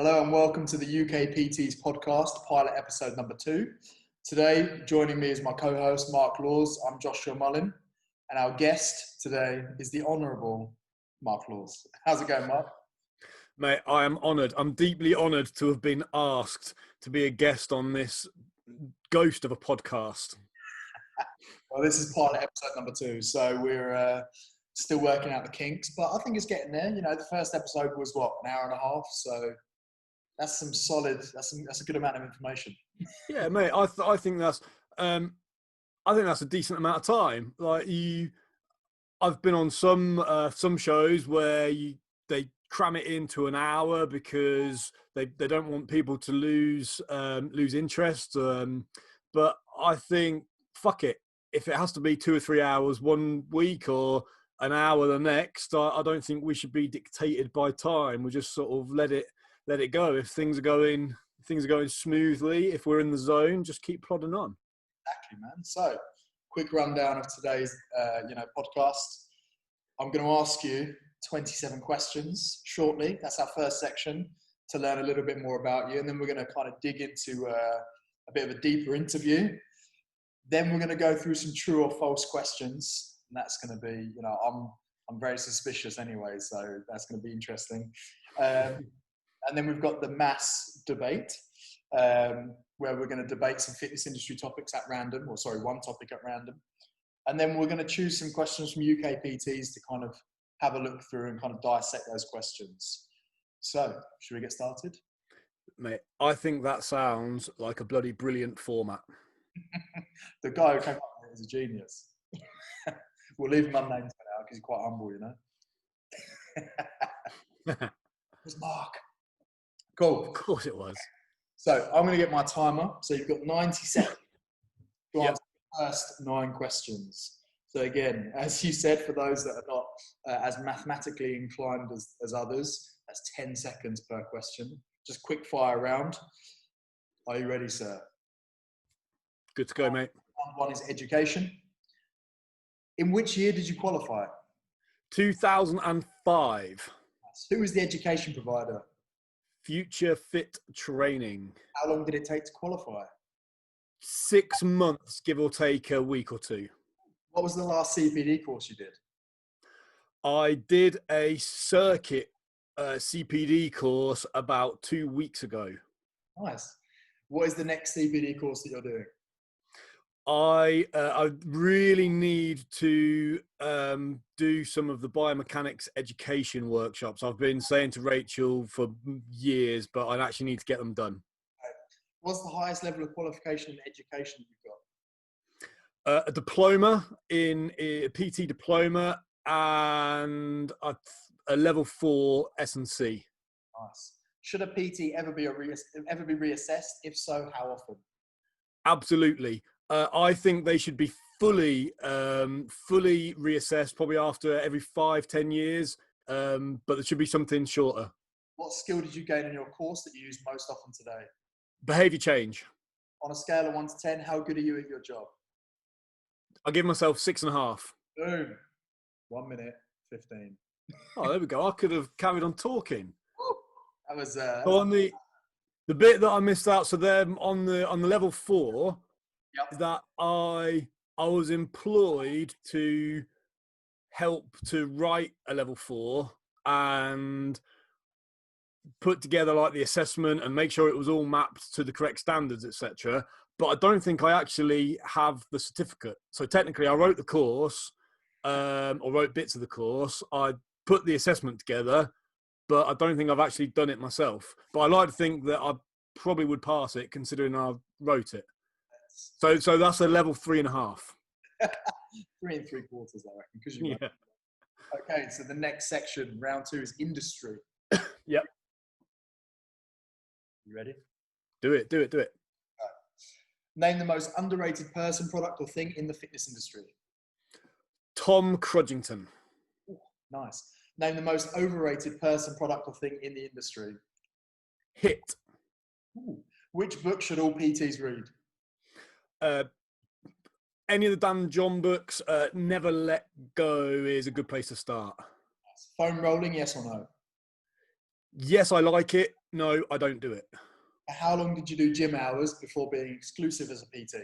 Hello and welcome to the UK PTs Podcast, pilot episode number 2. Today, joining me is my co-host, Mark Laws. I'm Joshua Mullin, and our guest today is the Honourable Mark Laws. How's it going, Mark? Mate, I am honoured. I'm deeply honoured to have been asked to be a guest on this ghost of a podcast. Well, this is pilot episode number 2, so we're still working out the kinks, but I think it's getting there. You know, the first episode was, an hour and a half, so that's some solid, that's a good amount of information. Yeah, mate, I think that's a decent amount of time. I've been on some shows where they cram it into an hour because they don't want people to lose interest. But I think, fuck it. If it has to be 2 or 3 hours one week or an hour the next, I don't think we should be dictated by time. We just sort of let it go. If things are going smoothly, if we're in the zone, just keep plodding on. Exactly, man. So, quick rundown of today's podcast. I'm going to ask you 27 questions shortly. That's our first section to learn a little bit more about you, and then we're going to kind of dig into a bit of a deeper interview. Then we're going to go through some true or false questions, and that's going to be, I'm very suspicious anyway, so that's going to be interesting. And then we've got the mass debate, where we're going to debate some fitness industry topics at random, one topic at random. And then we're going to choose some questions from UK PTs to kind of have a look through and kind of dissect those questions. So, should we get started? Mate, I think that sounds like a bloody brilliant format. The guy who came up with it is a genius. We'll leave him unnamed for now because he's quite humble, you know. It was Mark. Cool. Of course it was. So I'm going to get my timer. So you've got 90 seconds to answer the first 9 questions. So again, as you said, for those that are not as mathematically inclined as others, that's 10 seconds per question. Just quick fire round. Are you ready, sir? Good to go, mate. One is education. In which year did you qualify? 2005. Who was the education provider? Future Fit Training. How long did it take to qualify? 6 months, give or take a week or 2. What was the last CPD course you did? I did a circuit CPD course about 2 weeks ago. Nice. What is the next CPD course that you're doing? I really need to do some of the biomechanics education workshops. I've been saying to Rachel for years, but I actually need to get them done. What's the highest level of qualification in education you've got? A diploma in a PT diploma and a level 4 S&C. Nice. Should a PT ever be reassessed? If so, how often? Absolutely. I think they should be fully reassessed, probably after every 5-10 years. But there should be something shorter. What skill did you gain in your course that you use most often today? Behaviour change. On a scale of 1 to 10, how good are you at your job? I give myself 6.5. Boom. 1 minute, 15. Oh, there we go. I could have carried on talking. That was on the bit that I missed out. So there on the level 4. Yep. That I was employed to help to write a level 4 and put together like the assessment and make sure it was all mapped to the correct standards, etc. But I don't think I actually have the certificate. So technically I wrote the course or wrote bits of the course. I put the assessment together, but I don't think I've actually done it myself. But I like to think that I probably would pass it considering I wrote it. So that's a level 3.5. 3 3/4, I reckon. Because you. Yeah. Okay, so the next section, round 2, is industry. Yep. You ready? Do it. Right. Name the most underrated person, product, or thing in the fitness industry. Tom Crudgington. Ooh, nice. Name the most overrated person, product, or thing in the industry. HIIT. Ooh. Which book should all PTs read? Any of the Dan John books. Never Let Go is a good place to start. Foam rolling, yes or no? Yes, I like it. No, I don't do it. How long did you do gym hours before being exclusive as a PT?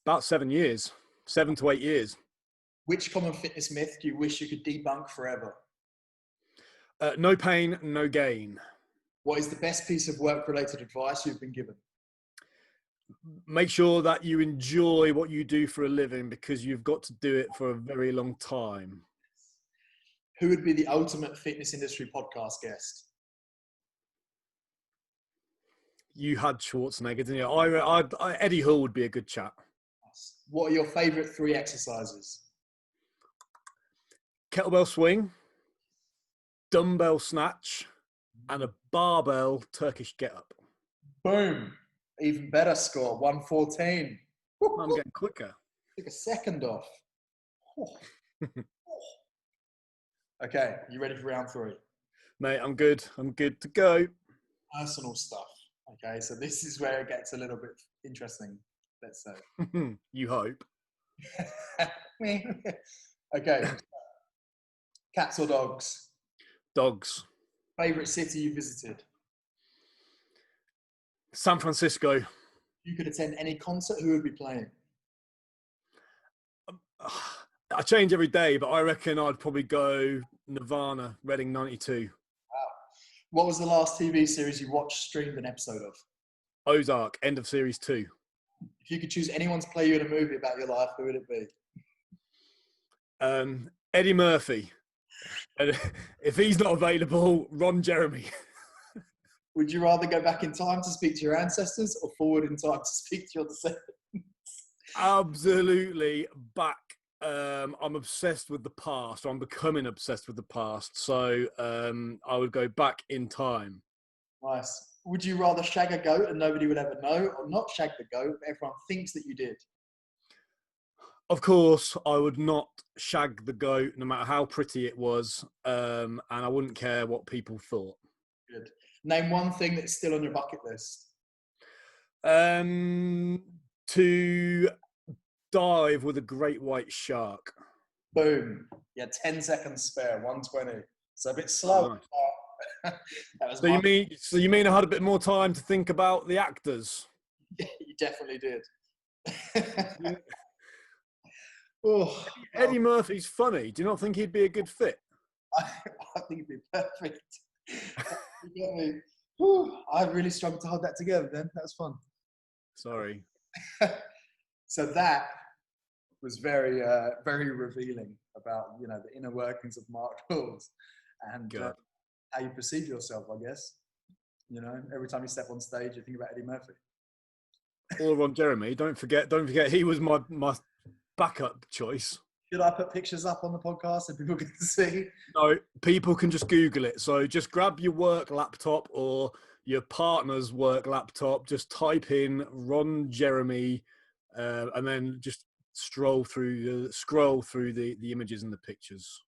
About 7 years, 7 to 8 years. Which common fitness myth do you wish you could debunk forever? No pain, no gain. What is the best piece of work-related advice you've been given? Make sure that you enjoy what you do for a living, because you've got to do it for a very long time. Who would be the ultimate fitness industry podcast guest? You had Schwarzenegger, didn't you? Eddie Hall would be a good chat. What are your favourite 3 exercises? Kettlebell swing, dumbbell snatch, and a barbell Turkish get-up. Boom. Even better score, 114. I'm getting quicker. Took a second off. Okay, you ready for round 3? Mate, I'm good. I'm good to go. Personal stuff. Okay, so this is where it gets a little bit interesting, let's say. You hope. Okay. Cats or dogs? Dogs. Favourite city you visited? San Francisco. If you could attend any concert, who would be playing? I change every day, but I reckon I'd probably go Nirvana, Reading 92. Wow. What was the last TV series you watched, streamed an episode of? Ozark, end of series 2. If you could choose anyone to play you in a movie about your life, who would it be? Eddie Murphy. And if he's not available, Ron Jeremy. Would you rather go back in time to speak to your ancestors or forward in time to speak to your descendants? Absolutely back. I'm obsessed with the past. I'm becoming obsessed with the past. So I would go back in time. Nice. Would you rather shag a goat and nobody would ever know, or not shag the goat, but everyone thinks that you did? Of course, I would not shag the goat, no matter how pretty it was, and I wouldn't care what people thought. Good. Name one thing that's still on your bucket list. To dive with a great white shark. Boom. Yeah, 10 seconds spare, 120. So a bit slow. Nice. That was So you mean I had a bit more time to think about the actors? Yeah, you definitely did. Eddie Murphy's funny. Do you not think he'd be a good fit? I think he'd be perfect. You get me? I really struggled to hold that together then. That was fun. Sorry. So that was very, very revealing about, the inner workings of Mark Rules and how you perceive yourself, I guess. Every time you step on stage, you think about Eddie Murphy. Or Ron Jeremy. Don't forget, he was my backup choice. Should I put pictures up on the podcast so people can see? No, people can just Google it. So just grab your work laptop or your partner's work laptop, just type in Ron Jeremy, and then just scroll through the images and the pictures.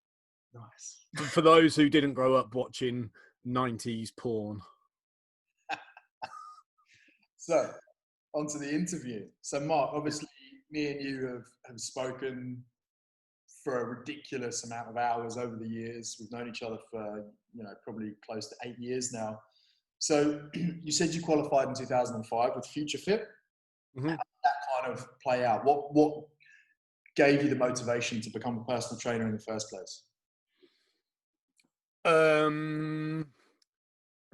Nice. For those who didn't grow up watching 90s porn. So, on to the interview. So, Mark, obviously, me and you have spoken for a ridiculous amount of hours over the years. We've known each other for, probably close to 8 years now. So, you said you qualified in 2005 with Future Fit. Mm-hmm. How did that kind of play out? What gave you the motivation to become a personal trainer in the first place?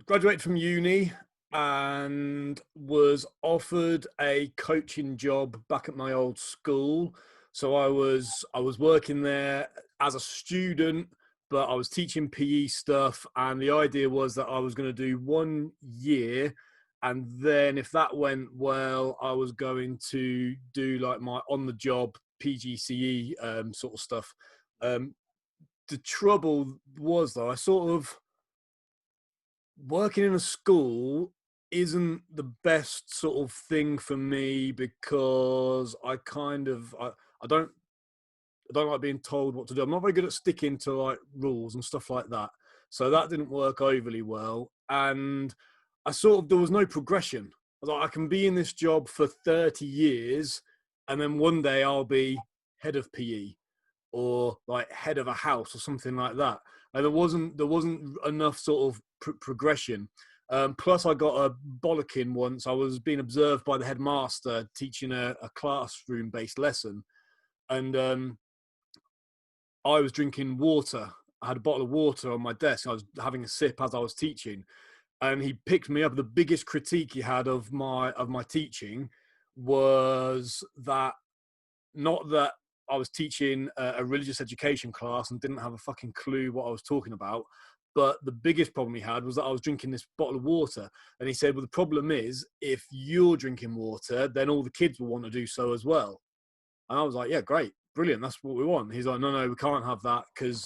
Graduated from uni and was offered a coaching job back at my old school. So I was working there as a student, but I was teaching PE stuff, and the idea was that I was going to do 1 year, and then if that went well, I was going to do like my on-the-job PGCE sort of stuff. The trouble was, though, I sort of working in a school isn't the best sort of thing for me, because I don't like being told what to do. I'm not very good at sticking to like rules and stuff like that. So that didn't work overly well. And there was no progression. I was like, I can be in this job for 30 years and then one day I'll be head of PE or like head of a house or something like that. and there wasn't enough sort of progression. Plus, I got a bollocking once. I was being observed by the headmaster teaching a classroom-based lesson, and I was drinking water. I had a bottle of water on my desk. I was having a sip as I was teaching, and he picked me up. The biggest critique he had of my teaching was that, not that I was teaching a religious education class and didn't have a fucking clue what I was talking about, but the biggest problem he had was that I was drinking this bottle of water. And he said, well, the problem is, if you're drinking water, then all the kids will want to do so as well. And I was like, yeah, great, brilliant, that's what we want. He's like, no, we can't have that, because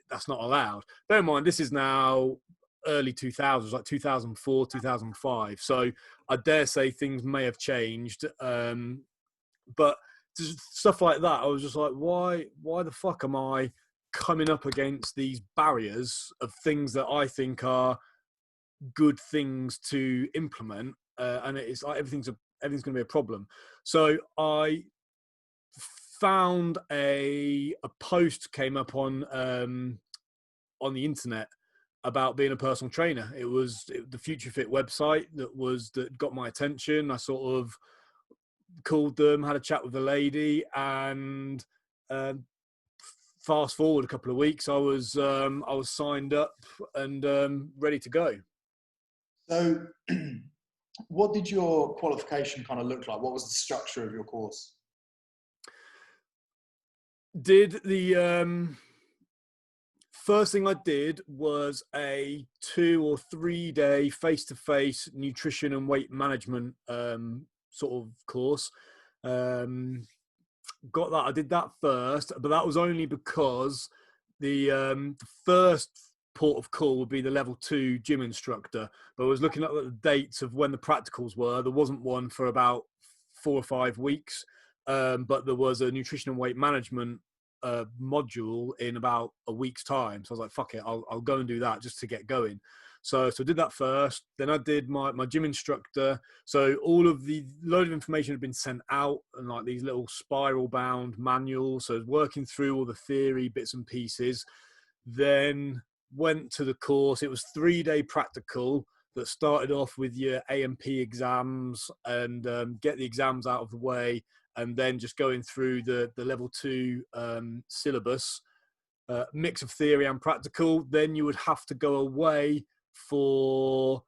that's not allowed. Bear in mind, this is now early 2000s, like 2004, 2005. So I dare say things may have changed. But just stuff like that, I was just like, why the fuck am I coming up against these barriers of things that I think are good things to implement? And it's like everything's going to be a problem. So I found a post came up on the internet about being a personal trainer. It was the Future Fit website that got my attention. I sort of called them, had a chat with the lady, and fast forward a couple of weeks, I was signed up and ready to go. So what did your qualification kind of look like? What was the structure of your course? First thing I did was a 2 or 3 day face-to-face nutrition and weight management sort of course. Got that. I did that first, but that was only because the first port of call would be the level 2 gym instructor. But I was looking at the dates of when the practicals were. There wasn't one for about 4 or 5 weeks, but there was a nutrition and weight management module in about a week's time. So I was like, fuck it, I'll go and do that just to get going. So I did that first. Then I did my gym instructor. So load of information had been sent out, and like these little spiral bound manuals. So I was working through all the theory bits and pieces. Then went to the course. It was 3-day practical that started off with your AMP exams and get the exams out of the way, and then just going through the level 2 syllabus, mix of theory and practical. Then you would have to go away for,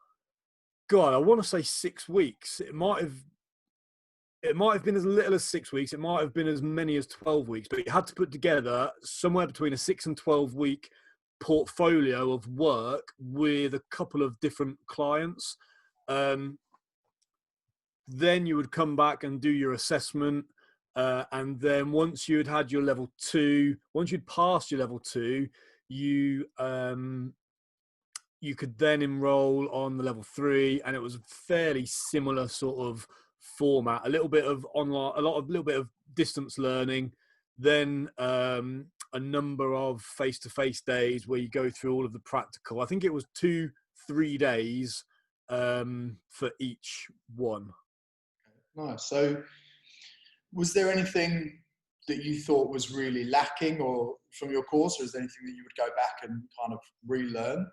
God, I want to say 6 weeks. It might have been as little as 6 weeks. It might have been as many as 12 weeks, but you had to put together somewhere between a 6 and 12 week portfolio of work with a couple of different clients. Then you would come back and do your assessment. And then once you'd had your level 2, once you'd passed your level 2, you could then enroll on the level 3, and it was a fairly similar sort of format, a little bit of online, little bit of distance learning, then a number of face-to-face days where you go through all of the practical. I think it was 2-3 days for each one. Nice. So was there anything that you thought was really lacking or from your course, or is there anything that you would go back and kind of relearn?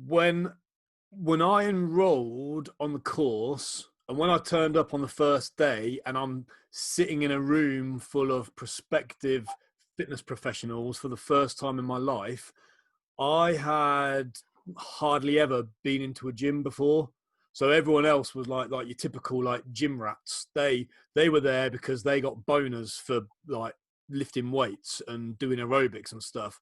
When I enrolled on the course, and when I turned up on the first day, and I'm sitting in a room full of prospective fitness professionals for the first time in my life, I had hardly ever been into a gym before. So everyone else was like your typical like gym rats. They were there because they got boners for like lifting weights and doing aerobics and stuff.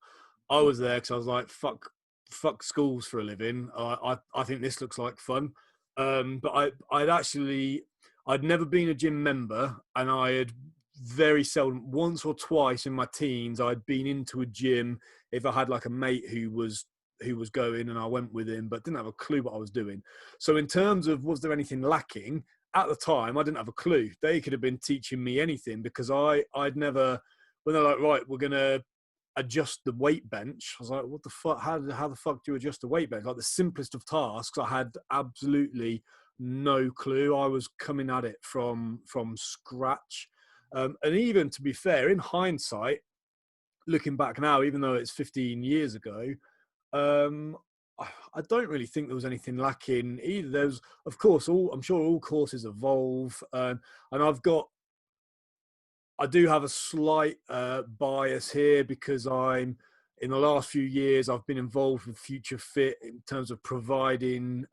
I was there because I was like, fuck schools for a living. I think this looks like fun. But I'd never been a gym member, and I had very seldom, once or twice in my teens, I'd been into a gym if I had like a mate who was going, and I went with him, but didn't have a clue what I was doing. So in terms of, was there anything lacking? At the time, I didn't have a clue. They could have been teaching me anything, because I'd never, when they're like, right, we're going to adjust the weight bench, I was like, what the fuck? How the fuck do you adjust the weight bench? Like the simplest of tasks, I had absolutely no clue. I was coming at it from scratch. And even, to be fair, in hindsight, looking back now, even though it's 15 years ago, I don't really think there was anything lacking either. There's, of course, I'm sure all courses evolve, and I do have a slight bias here because in the last few years, I've been involved with Future Fit in terms of providing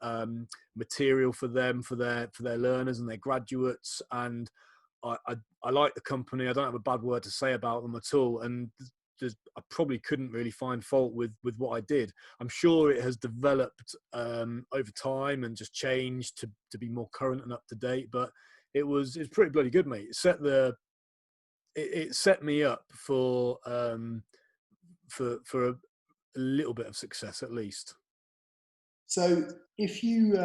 material for them, for their learners and their graduates. And I like the company. I don't have a bad word to say about them at all. And I probably couldn't really find fault with what I did. I'm sure it has developed over time and just changed to be more current and up to date. But it's pretty bloody good, mate. It set me up for a little bit of success at least. So if you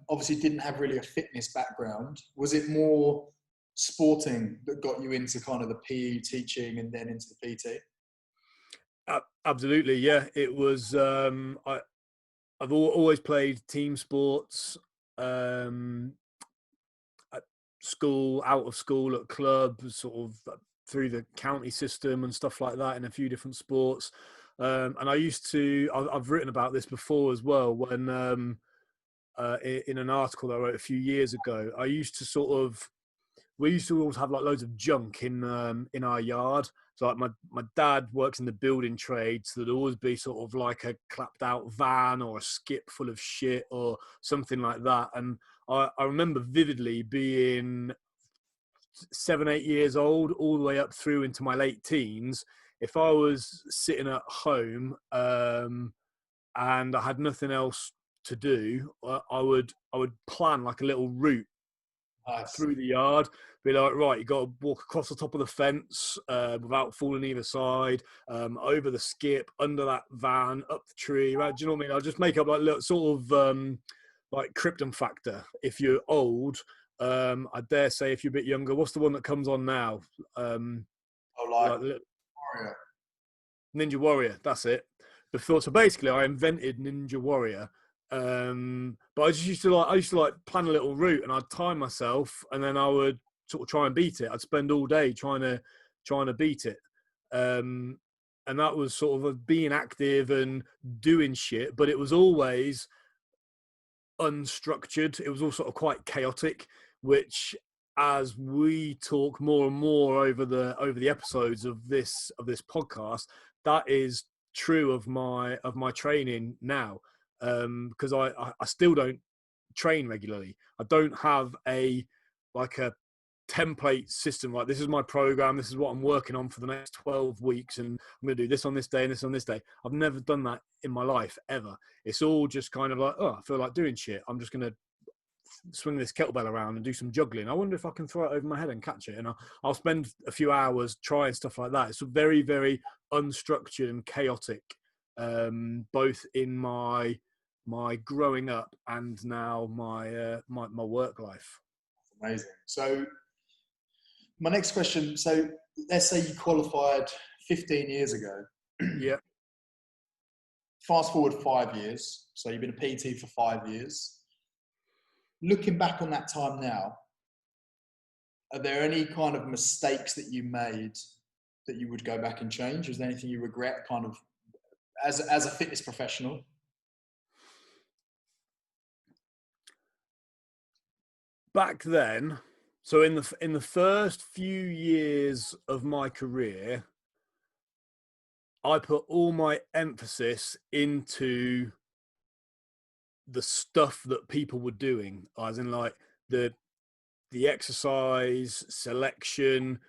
obviously didn't have really a fitness background, was it more sporting that got you into kind of the PE teaching and then into the PT? Absolutely, yeah. It was. I've always played team sports at school, out of school, at clubs, sort of through the county system and stuff like that in a few different sports. And I used to. I've written about this before as well. When in an article that I wrote a few years ago, we used to always have like loads of junk in our yard. So like my dad works in the building trade, so there'd always be sort of like a clapped out van or a skip full of shit or something like that. And I remember vividly being 7, 8 years old, all the way up through into my late teens. If I was sitting at home and I had nothing else to do, I would plan like a little route through the yard. Be like, right, you got to walk across the top of the fence without falling either side, over the skip, under that van, up the tree. Right? Do you know what I mean? I'll just make up like little sort of like Krypton factor. If you're old, I dare say if you're a bit younger, what's the one that comes on now? Ninja Warrior. That's it. So basically, I invented Ninja Warrior. But I used to plan a little route, and I'd time myself, and then I would sort of try and beat it. I'd spend all day trying to beat it. And that was sort of being active and doing shit, but it was always unstructured. It was all sort of quite chaotic, which, as we talk more and more over the episodes of this podcast, that is true of my training now. Because I still don't train regularly. I don't have a template system. Like, this is my program. This is what I'm working on for the next 12 weeks. And I'm going to do this on this day and this on this day. I've never done that in my life, ever. It's all just kind of like, oh, I feel like doing shit. I'm just going to swing this kettlebell around and do some juggling. I wonder if I can throw it over my head and catch it. And I'll spend a few hours trying stuff like that. It's very, very unstructured and chaotic, both in my growing up and now my work life. Amazing. So my next question, so let's say you qualified 15 years ago. Yeah. Fast forward 5 years. So you've been a PT for 5 years. Looking back on that time now, are there any kind of mistakes that you made that you would go back and change? Is there anything you regret kind of as a fitness professional? Back then, so in the first few years of my career, I put all my emphasis into the stuff that people were doing, as in like the exercise selection,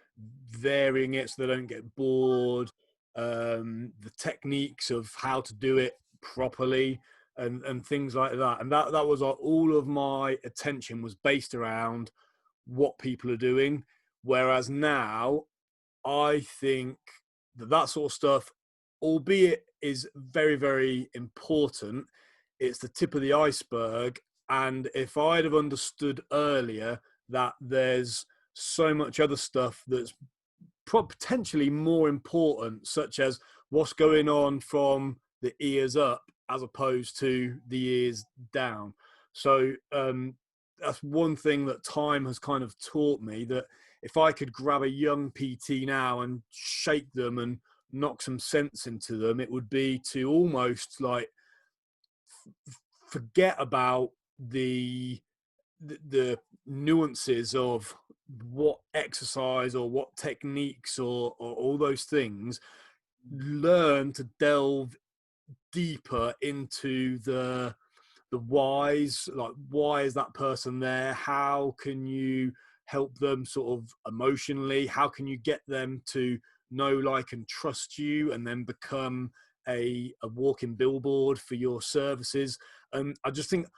varying it so they don't get bored, the techniques of how to do it properly, and things like that. And that was like, all of my attention was based around what people are doing. Whereas now, I think that sort of stuff, albeit is very, very important, it's the tip of the iceberg. And if I'd have understood earlier that there's so much other stuff that's potentially more important, such as what's going on from the ears up as opposed to the ears down. So that's one thing that time has kind of taught me, that if I could grab a young PT now and shake them and knock some sense into them, it would be to almost like forget about the nuances of what exercise or what techniques or all those things. Learn to delve deeper into the whys, like why is that person there? How can you help them sort of emotionally? How can you get them to know, like, and trust you, and then become a walking billboard for your services? And I just think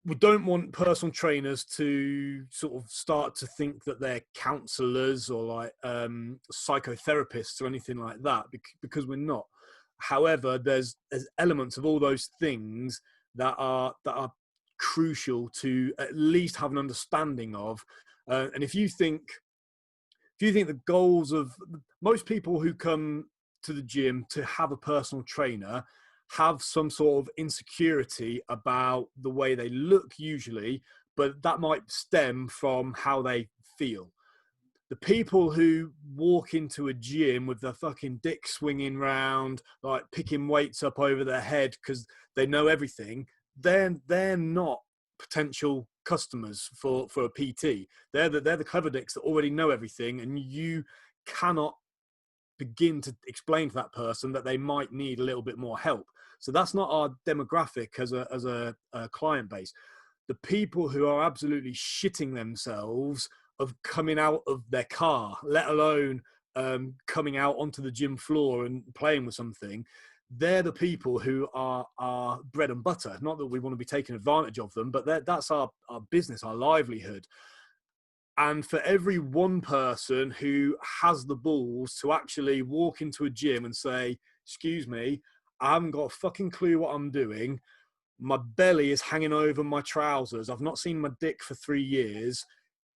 we don't want personal trainers to sort of start to think that they're counselors or like psychotherapists or anything like that, because we're not. However, there's elements of all those things that are crucial to at least have an understanding of. And if you think the goals of most people who come to the gym to have a personal trainer have some sort of insecurity about the way they look usually, but that might stem from how they feel. The people who walk into a gym with their fucking dick swinging round, like picking weights up over their head because they know everything, they're not potential customers for a PT. They're the clever dicks that already know everything, and you cannot begin to explain to that person that they might need a little bit more help. So that's not our demographic as a client base. The people who are absolutely shitting themselves of coming out of their car, let alone coming out onto the gym floor and playing with something, they're the people who are our bread and butter. Not that we want to be taking advantage of them, but that's our business, our livelihood. And for every one person who has the balls to actually walk into a gym and say, excuse me, I haven't got a fucking clue what I'm doing. My belly is hanging over my trousers. I've not seen my dick for 3 years.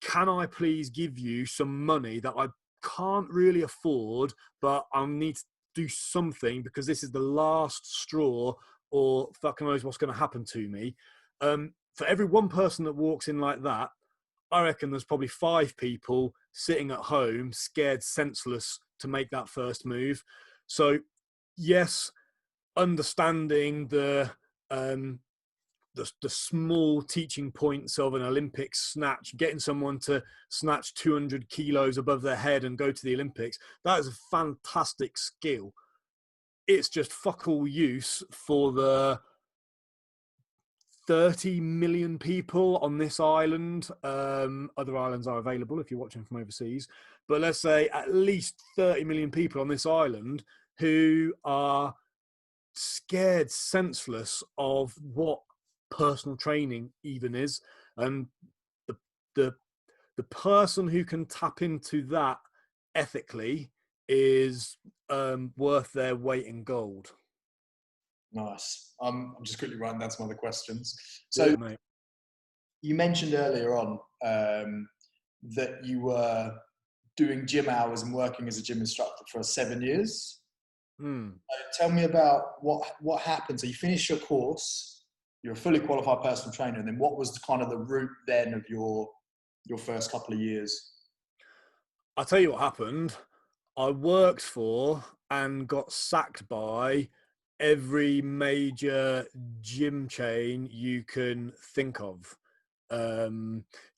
Can I please give you some money that I can't really afford, but I need to do something because this is the last straw, or fucking knows what's going to happen to me. For every one person that walks in like that, I reckon there's probably 5 people sitting at home scared senseless to make that first move. So yes, understanding the small teaching points of an Olympic snatch, getting someone to snatch 200 kilos above their head and go to the Olympics, that is a fantastic skill. It's just fuck all use for the 30 million people on this island. Other islands are available if you're watching from overseas, but let's say at least 30 million people on this island who are scared senseless of what personal training even is. And the person who can tap into that ethically is worth their weight in gold. Nice. I'm just quickly writing down some other questions. So you mentioned earlier on that you were doing gym hours and working as a gym instructor for 7 years. Tell me about what happened. So you finished your course, you're a fully qualified personal trainer, and then what was the route then of your first couple of years? I'll tell you what happened. I worked for and got sacked by every major gym chain you can think of.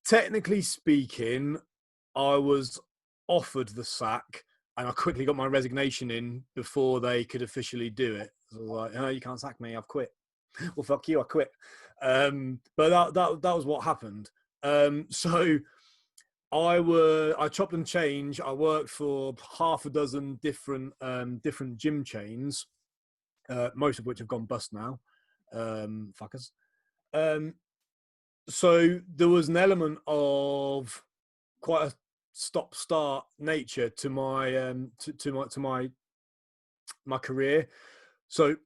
Technically speaking, I was offered the sack, and I quickly got my resignation in before they could officially do it. So I was like, oh, you can't sack me, I've quit. Well, fuck you, I quit. But that was what happened. So I chopped and changed. I worked for half a dozen different gym chains, most of which have gone bust now. Fuckers. So there was an element of quite a stop-start nature to my career. So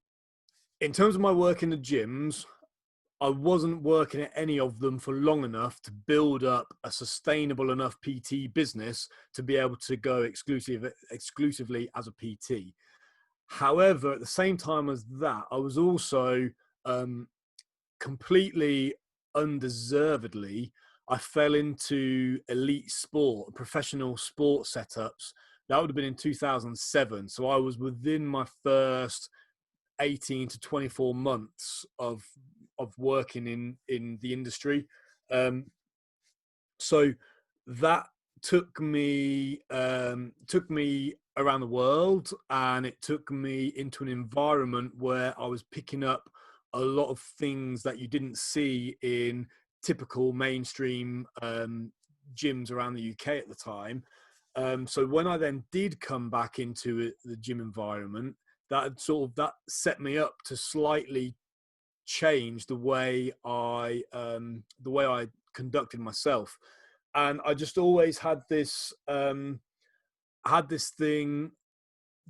in terms of my work in the gyms, I wasn't working at any of them for long enough to build up a sustainable enough PT business to be able to go exclusively as a PT. However, at the same time as that, I was also completely undeservedly, I fell into elite sport, professional sport setups That would have been in 2007. So I was within my first 18 to 24 months of working in the industry. So that took me around the world, and it took me into an environment where I was picking up a lot of things that you didn't see in typical mainstream gyms around the UK at the time. So when I then did come back into the gym environment, that set me up to slightly change the way I conducted myself. And I just always had this thing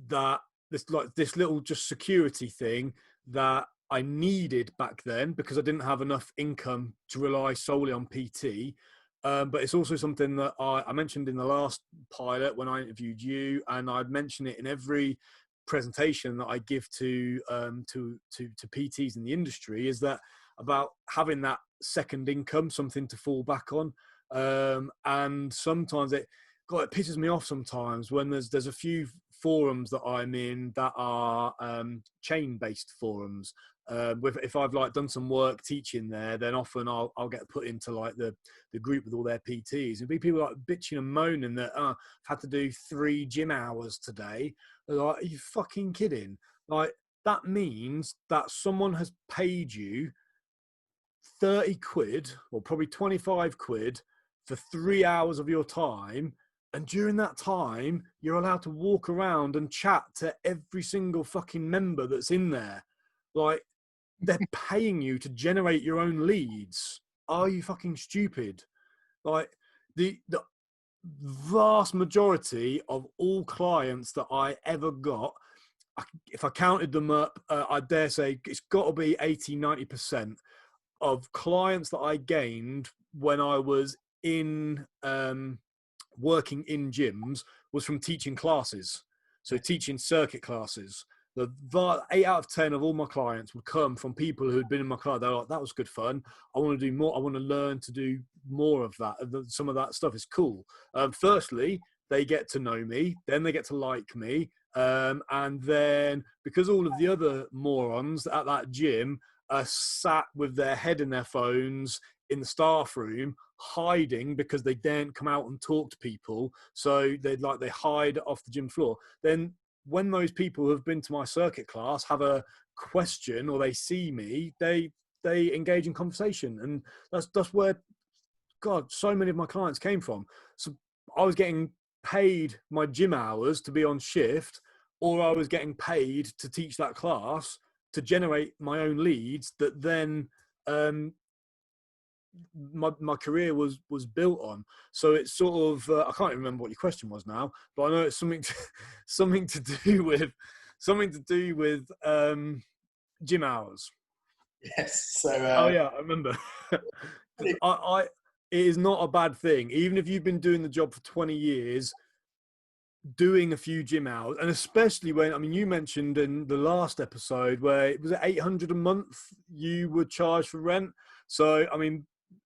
that this little just security thing that I needed back then, because I didn't have enough income to rely solely on PT. But it's also something that I mentioned in the last pilot when I interviewed you, and I'd mention it in every presentation that I give to PTs in the industry, is that about having that second income, something to fall back on. And sometimes it pisses me off sometimes when there's a few forums that I'm in that are chain-based forums. If I've done some work teaching there, then often I'll get put into the group with all their PTs, and be people bitching and moaning that I've had to do 3 gym hours today. They're like, are you fucking kidding? That means that someone has paid you 30 quid or probably 25 quid for 3 hours of your time. And during that time, you're allowed to walk around and chat to every single fucking member that's in there. They're paying you to generate your own leads. Are you fucking stupid? The vast majority of all clients that I ever got, if I counted them up, I dare say it's got to be 80, 90% of clients that I gained when I was in working in gyms was from teaching classes. So teaching circuit classes. 8 out of 10 of all my clients would come from people who had been in my class. They're like, that was good fun. I want to do more. I want to learn to do more of that. Some of that stuff is cool. Firstly, they get to know me. Then they get to like me. And then because all of the other morons at that gym are sat with their head in their phones in the staff room, hiding because they daren't come out and talk to people. So they hide off the gym floor. Then when those people who have been to my circuit class have a question or they see me, they engage in conversation. And that's where, God, so many of my clients came from. So I was getting paid my gym hours to be on shift, or I was getting paid to teach that class to generate my own leads that then my career was built on. So it's sort of I can't even remember what your question was now, but I know it's something to do with gym hours. Yes. So oh yeah, I remember. It is not a bad thing, even if you've been doing the job for 20 years. Doing a few gym hours, and especially when, you mentioned in the last episode where it was 800 a month you would charge for rent. So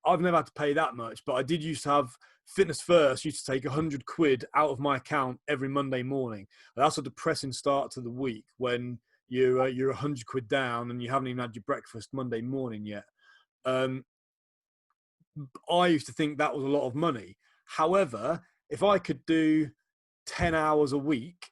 I've never had to pay that much, but I did used to have Fitness First used to take 100 quid out of my account every Monday morning. That's a depressing start to the week when you're 100 quid down and you haven't even had your breakfast Monday morning yet. I used to think that was a lot of money. However, if I could do 10 hours a week,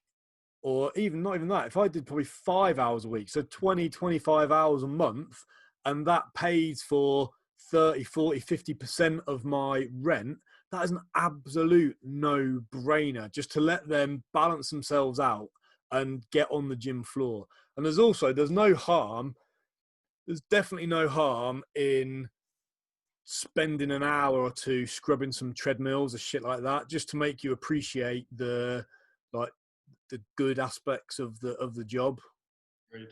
or even not even that, if I did probably 5 hours a week, so 20, 25 hours a month, and that pays for 30, 40, 50% of my rent, that is an absolute no-brainer, just to let them balance themselves out and get on the gym floor. And there's definitely no harm in spending an hour or two scrubbing some treadmills or shit like that, just to make you appreciate the good aspects of the job. Agreed.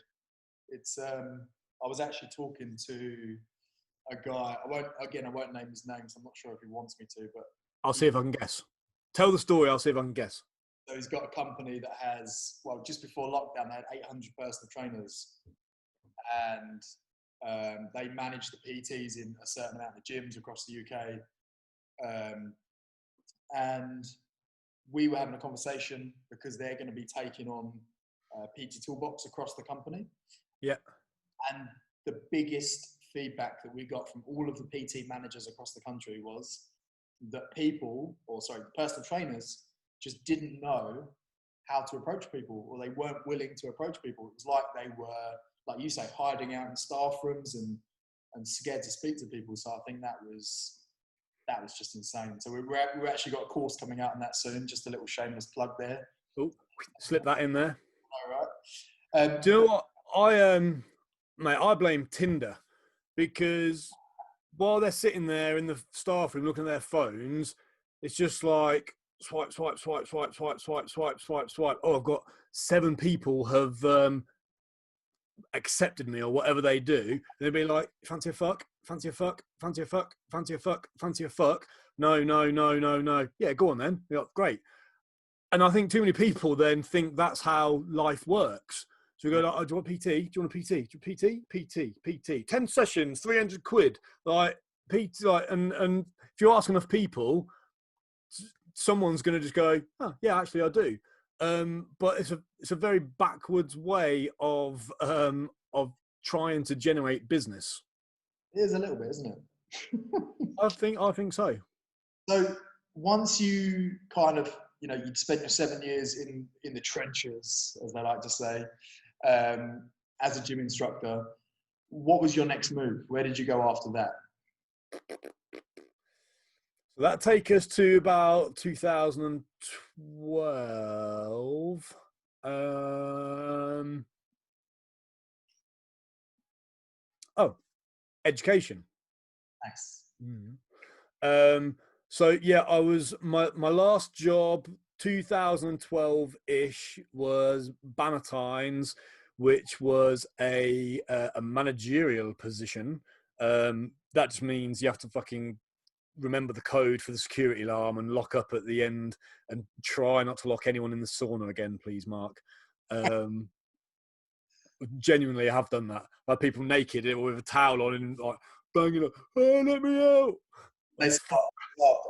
It's I was actually talking to a guy. I won't name his name, so I'm not sure if he wants me to, but I'll see if I can guess. Tell the story, I'll see if I can guess. So he's got a company that has, just before lockdown, they had 800 personal trainers, and they manage the PTs in a certain amount of gyms across the UK. And we were having a conversation because they're going to be taking on PT Toolbox across the company. Yeah. And the biggest feedback that we got from all of the PT managers across the country was that the personal trainers just didn't know how to approach people, or they weren't willing to approach people. It was like they were, like you say, hiding out in staff rooms and scared to speak to people. So I think that was just insane. So we actually got a course coming out on that soon. Just a little shameless plug there. Oh, slip that in there. All right. Do you know what mate? I blame Tinder, because while they're sitting there in the staff room looking at their phones, it's just like swipe, swipe, swipe, swipe, swipe, swipe, swipe, swipe, swipe. Oh, I've got 7 people have accepted me, or whatever they do. And they'll be like, fancy a fuck, fancy a fuck, fancy a fuck, fancy a fuck, fancy a fuck. No. Yeah, go on then. You're like, great. And I think too many people then think that's how life works. So we go like, oh, do you want PT? Do you want a PT? Do you PT? PT. 10 sessions, 300 quid. Like, PT, like, and if you ask enough people, someone's going to just go, oh, yeah, actually I do. But it's a very backwards way of trying to generate business. It is a little bit, isn't it? I think so. So once you kind of, you'd spent your 7 years in the trenches, as they like to say, as a gym instructor, what was your next move? Where did you go after that? So that take us to about 2012. Education. Nice. So yeah, I was my last job, 2012-ish, was Bannatynes, which was a managerial position. That just means you have to fucking remember the code for the security alarm and lock up at the end, and try not to lock anyone in the sauna again, please, Mark. Genuinely, I have done that. Like, people naked with a towel on and like banging up, oh, let me out. They survive,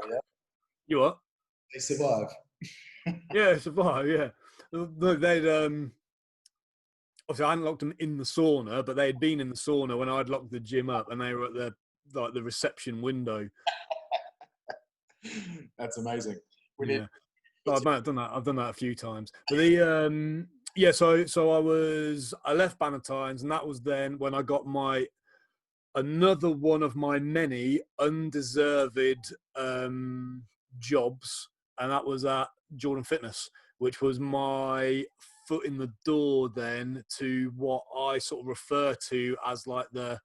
yeah? You what? They survive. Yeah, survive, yeah. They'd obviously I hadn't locked them in the sauna, but they had been in the sauna when I'd locked the gym up, and they were at the reception window. That's amazing. Yeah. I've done that. I've done that a few times. But so I left Bannatynes, and that was then when I got another one of my many undeserved jobs, and that was at Jordan Fitness, which was my foot in the door then to what I sort of refer to as like the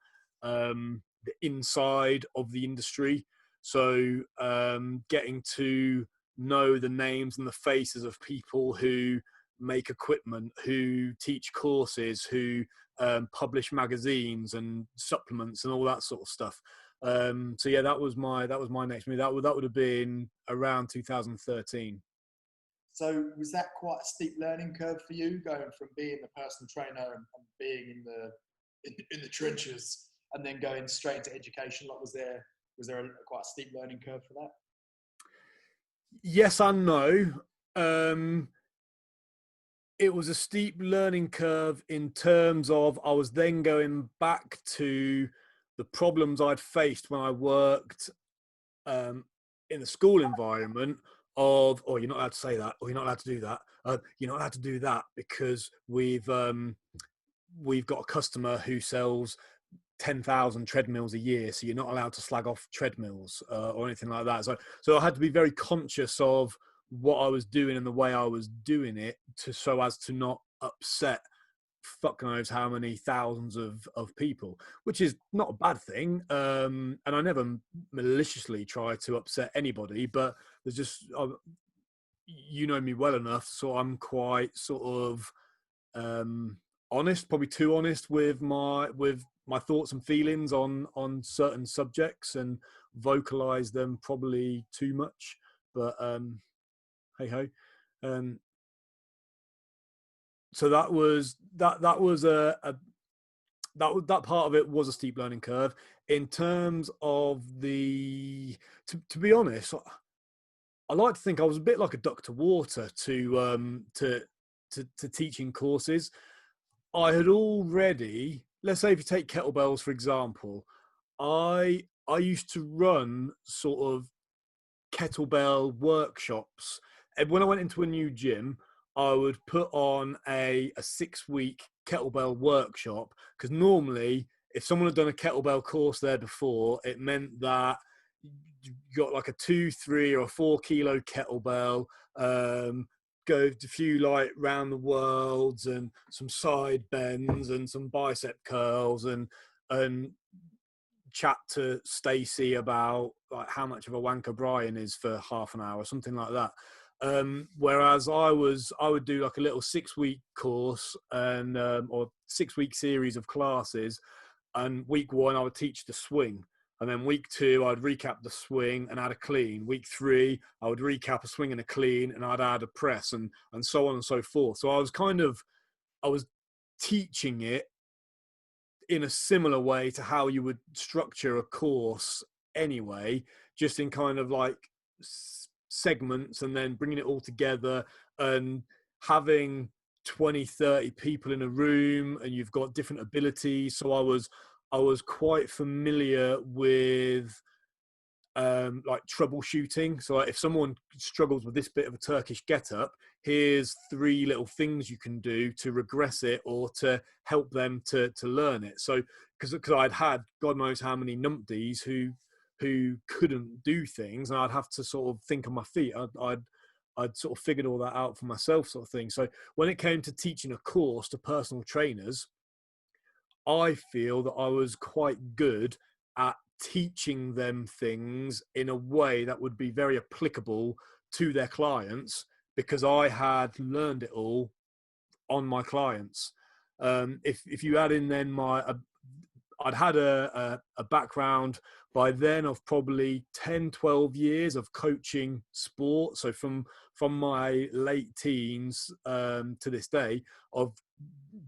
inside of the industry. So getting to know the names and the faces of people who make equipment, who teach courses, who publish magazines and supplements and all that sort of stuff. So yeah, that was my next move. That would have been around 2013. So was that quite a steep learning curve for you, going from being the personal trainer and being in the trenches, and then going straight into education? Like, was there quite a steep learning curve for that? Yes and no. It was a steep learning curve in terms of I was then going back to the problems I'd faced when I worked in the school environment of, oh, you're not allowed to say that, or you're not allowed to do that. You're not allowed to do that because we've got a customer who sells 10,000 treadmills a year, so you're not allowed to slag off treadmills or anything like that. So I had to be very conscious of what I was doing and the way I was doing it, so as to not upset fuck knows how many thousands of people, which is not a bad thing. And I never maliciously try to upset anybody, but there's just, you know me well enough, so I'm quite sort of honest, probably too honest with my thoughts and feelings on certain subjects, and vocalize them probably too much. But hey ho. So that part of it was a steep learning curve. In terms of to be honest, I like to think I was a bit like a duck to water to teaching courses. I had already, let's say if you take kettlebells for example, I used to run sort of kettlebell workshops. And when I went into a new gym, I would put on a 6-week kettlebell workshop, because normally if someone had done a kettlebell course there before, it meant that you got like a 2, 3 or 4 kilo kettlebell, go a few like round the worlds and some side bends and some bicep curls and chat to Stacey about like how much of a wanker Brian is for half an hour, something like that. Whereas I would do like a little 6-week course and or 6-week series of classes, and week 1 I would teach the swing, and then week 2 I'd recap the swing and add a clean. Week 3 I would recap a swing and a clean, and I'd add a press, and so on and so forth. So I was teaching it in a similar way to how you would structure a course anyway, just in kind of like segments, and then bringing it all together and having 20, 30 people in a room, and you've got different abilities. So I was quite familiar with like troubleshooting. So like if someone struggles with this bit of a Turkish get-up, here's 3 little things you can do to regress it or to help them to learn it. So because I'd had God knows how many numpties who couldn't do things, and I'd have to sort of think on my feet. I'd sort of figured all that out for myself, sort of thing. So when it came to teaching a course to personal trainers, I feel that I was quite good at teaching them things in a way that would be very applicable to their clients, because I had learned it all on my clients. If you add in then I'd had a background by then of probably 10, 12 years of coaching sport. So from my late teens to this day of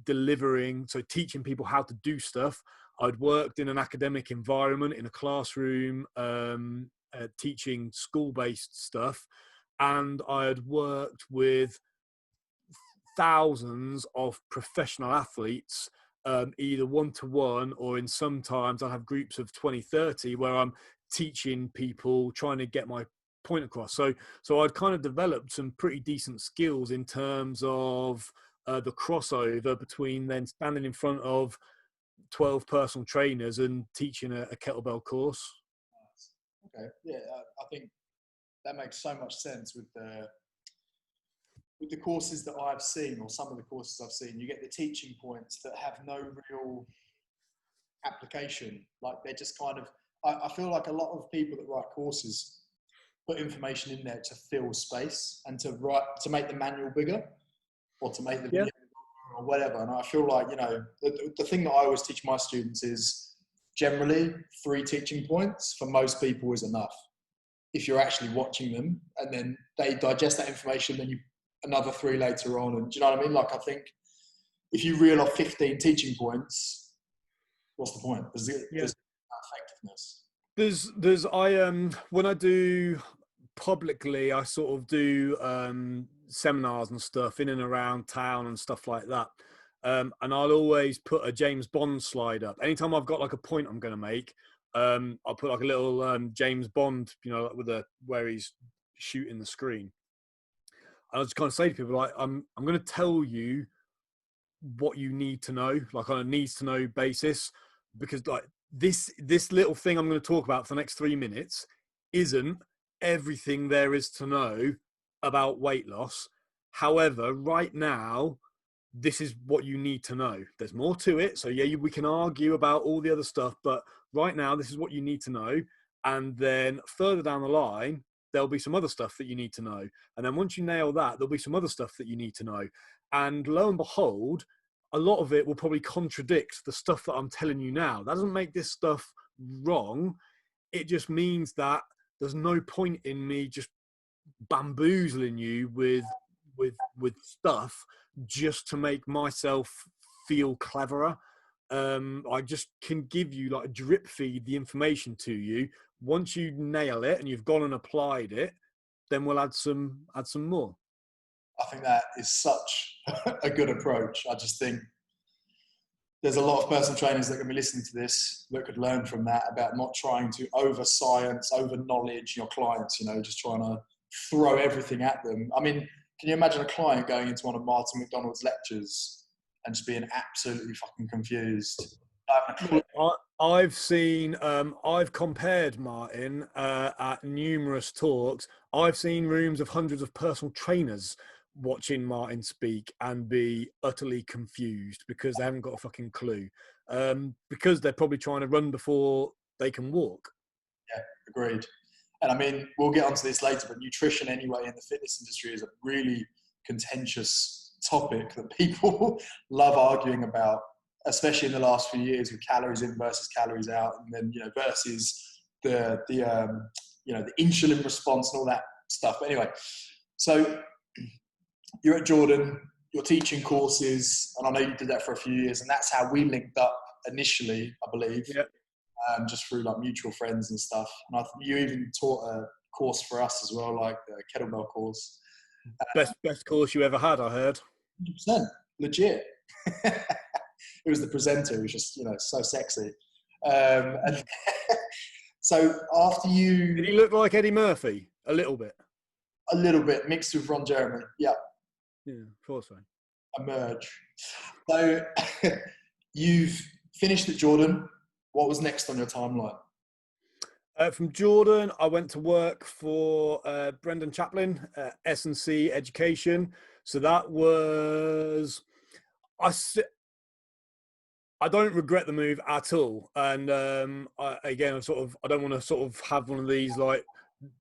delivering, so teaching people how to do stuff. I'd worked in an academic environment, in a classroom, teaching school-based stuff. And I had worked with thousands of professional athletes, either one-to-one or in sometimes I have groups of 20, 30 where I'm teaching people, trying to get my point across. So I'd kind of developed some pretty decent skills in terms of the crossover between then standing in front of 12 personal trainers and teaching a kettlebell course. Okay, yeah, I think that makes so much sense with the courses that I've seen, or some of the courses I've seen. You get the teaching points that have no real application. Like they're just kind of, I feel like a lot of people that write courses put information in there to fill space and to make the manual bigger or to make the video or whatever. And I feel like, you know, the thing that I always teach my students is generally 3 teaching points for most people is enough. If you're actually watching them and then they digest that information, then you another 3 later on. And do you know what I mean? Like, I think if you reel off 15 teaching points, what's the point? There's effectiveness. There's when I do publicly, I sort of do seminars and stuff in and around town and stuff like that. And I'll always put a James Bond slide up. Anytime I've got like a point I'm going to make, I'll put like a little James Bond, you know, where he's shooting the screen. And I just kind of say to people, like, I'm going to tell you what you need to know, like on a needs to know basis, because like this little thing I'm going to talk about for the next 3 minutes isn't everything there is to know about weight loss. However, right now, this is what you need to know. There's more to it. So yeah, we can argue about all the other stuff, but right now, this is what you need to know. And then further down the line, there'll be some other stuff that you need to know. And then once you nail that, there'll be some other stuff that you need to know. And lo and behold, a lot of it will probably contradict the stuff that I'm telling you now. That doesn't make this stuff wrong. It just means that there's no point in me just bamboozling you with stuff just to make myself feel cleverer. I just can give you like drip feed the information to you. Once you nail it and you've gone and applied it, then we'll add some more. I think that is such a good approach. I just think there's a lot of personal trainers that can be listening to this that could learn from that, about not trying to over science, over knowledge your clients, just trying to throw everything at them. I mean, can you imagine a client going into one of Martin McDonald's lectures and just being absolutely fucking confused? I've seen, I've compared Martin at numerous talks. I've seen rooms of hundreds of personal trainers watching Martin speak and be utterly confused because they haven't got a fucking clue, because they're probably trying to run before they can walk. Yeah, agreed. And I mean, we'll get onto this later, but nutrition anyway in the fitness industry is a really contentious topic that people love arguing about, especially in the last few years with calories in versus calories out, and then versus the insulin response and all that stuff. But anyway, so you're at Jordan, you're teaching courses, and I know you did that for a few years, and that's how we linked up initially, I believe. Yep. Just through like mutual friends and stuff. And you even taught a course for us as well, like the kettlebell course. Best course you ever had, I heard. 100%, legit. It was the presenter who was just, so sexy. And so after you... Did he look like Eddie Murphy? A little bit? A little bit, mixed with Ron Jeremy. Yeah. Yeah, of course so. A merge. So you've finished at Jordan. What was next on your timeline? From Jordan, I went to work for Brendan Chaplin, S&C Education. So that was... I don't regret the move at all. And I don't want to sort of have one of these like,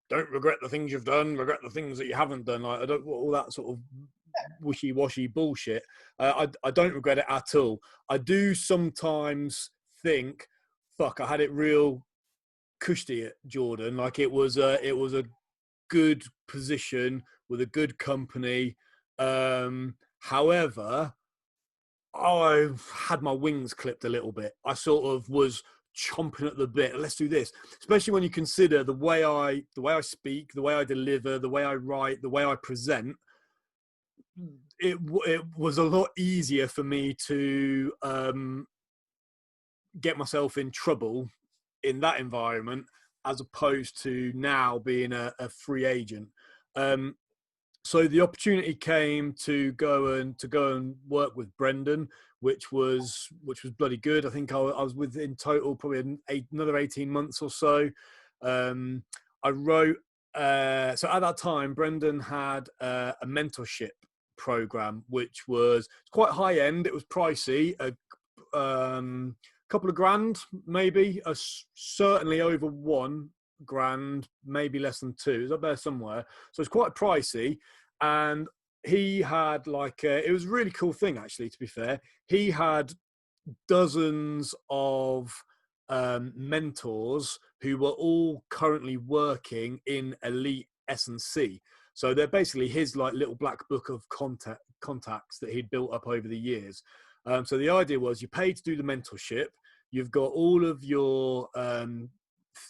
don't regret the things you've done, regret the things that you haven't done. Like, I don't all that sort of wishy-washy bullshit. I don't regret it at all. I do sometimes think, fuck, I had it real cushy at Jordan. Like it was a good position with a good company. However, I had my wings clipped a little bit. I sort of was chomping at the bit. Let's do this, especially when you consider the way I speak, the way I deliver, the way I write, the way I present. It was a lot easier for me to get myself in trouble in that environment as opposed to now being a free agent. So the opportunity came to go and work with Brendan, which was bloody good. I think I was with in total probably another 18 months or so. I wrote. So at that time, Brendan had a mentorship program, which was quite high end. It was pricey, a couple of grand, maybe, certainly over £1,000, maybe less than two. It was up there somewhere. So it's quite pricey. And he had it was a really cool thing, actually, to be fair. He had dozens of mentors who were all currently working in elite S&C. So they're basically his little black book of contacts that he'd built up over the years. So the idea was you pay to do the mentorship. You've got all of your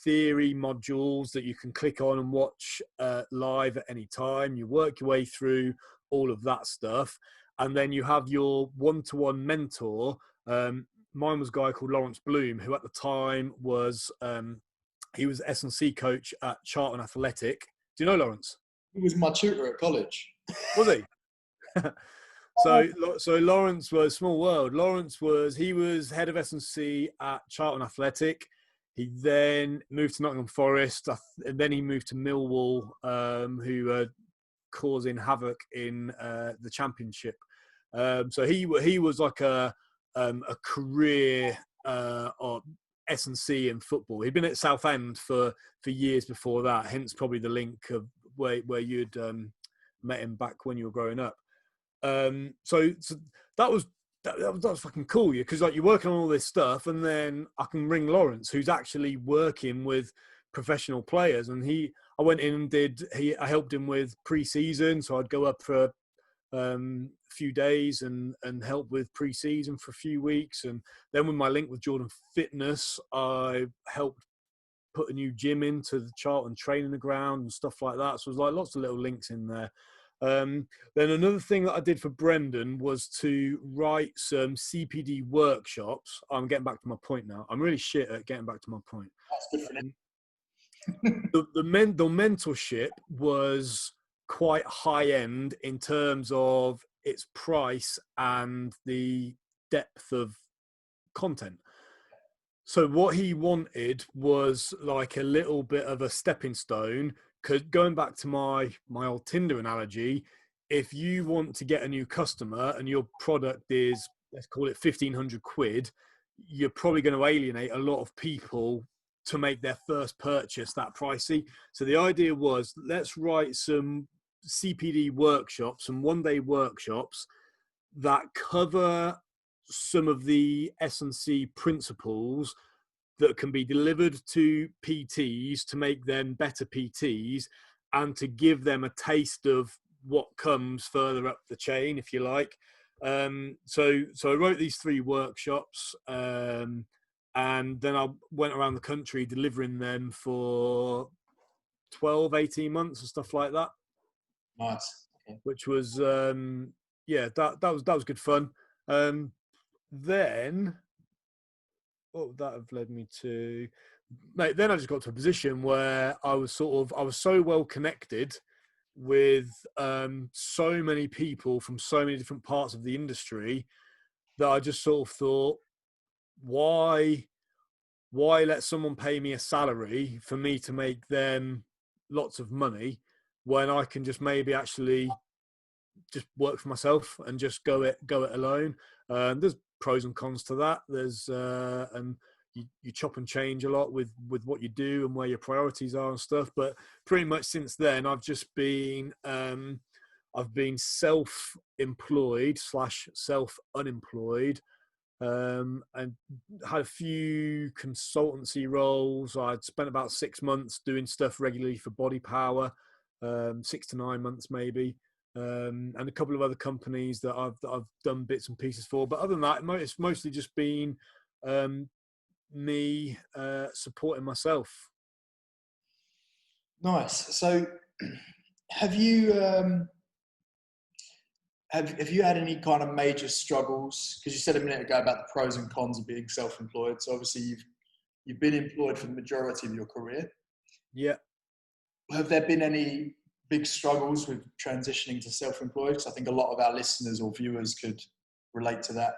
theory modules that you can click on and watch live at any time. You work your way through all of that stuff. And then you have your one-to-one mentor. Mine was a guy called Lawrence Bloom, who at the time was, he was S&C coach at Charlton Athletic. Do you know Lawrence? He was my tutor at college. Was he? So Lawrence was small world. He was head of S&C at Charlton Athletic. He then moved to Nottingham Forest, and then he moved to Millwall, who are causing havoc in the Championship. So he was like a career S&C in football. He'd been at Southend for years before that, hence probably the link of where you'd met him back when you were growing up. So that was fucking cool, because you're working on all this stuff, and then I can ring Lawrence, who's actually working with professional players, and I went in and I helped him with pre-season, so I'd go up for a few days and help with pre-season for a few weeks, and then with my link with Jordan Fitness, I helped put a new gym into the Charlton training ground and stuff like that. So there's like lots of little links in there. Then another thing that I did for Brendan was to write some CPD workshops. I'm getting back to my point now. I'm really shit at getting back to my point. That's good for The mentorship was quite high end in terms of its price and the depth of content. So what he wanted was like a little bit of a stepping stone. Because going back to my old Tinder analogy, if you want to get a new customer and your product is, let's call it 1,500 quid, you're probably going to alienate a lot of people to make their first purchase that pricey. So the idea was, let's write some CPD workshops, some one-day workshops that cover some of the S&C principles that can be delivered to PTs to make them better PTs and to give them a taste of what comes further up the chain, if you like. So I wrote these 3 workshops, and then I went around the country delivering them for 12, 18 months and stuff like that. Nice. Okay. Which was, that was good fun. Then what would that have led me to? Mate, then I just got to a position where I was so well connected with so many people from so many different parts of the industry that I just sort of thought, why let someone pay me a salary for me to make them lots of money when I can just maybe actually just work for myself and just go it alone. There's pros and cons to that. There's and you chop and change a lot with what you do and where your priorities are and stuff. But pretty much since then, I've just been self-employed / self-unemployed, and had a few consultancy roles. I'd spent about 6 months doing stuff regularly for Body Power, 6 to 9 months maybe. And a couple of other companies that I've done bits and pieces for. But other than that, it's mostly just been me supporting myself. Nice. So, have you have you had any kind of major struggles? Because you said a minute ago about the pros and cons of being self-employed. So obviously you've been employed for the majority of your career. Yeah. Have there been any big struggles with transitioning to self-employed? Because I think a lot of our listeners or viewers could relate to that.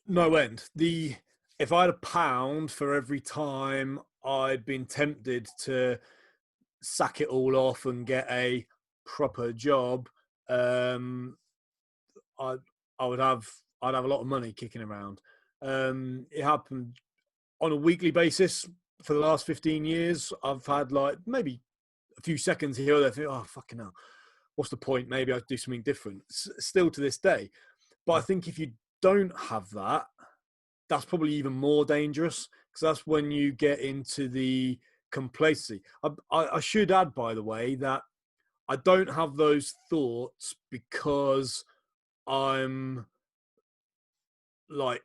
No end. If I had £1 for every time I'd been tempted to sack it all off and get a proper job, I'd have a lot of money kicking around. It happened on a weekly basis for the last 15 years. I've had like maybe a few seconds here or there, think, oh fucking hell, what's the point? Maybe I'd do something different. Still to this day. But I think if you don't have that, that's probably even more dangerous, because that's when you get into the complacency. I should add, by the way, that I don't have those thoughts because I'm like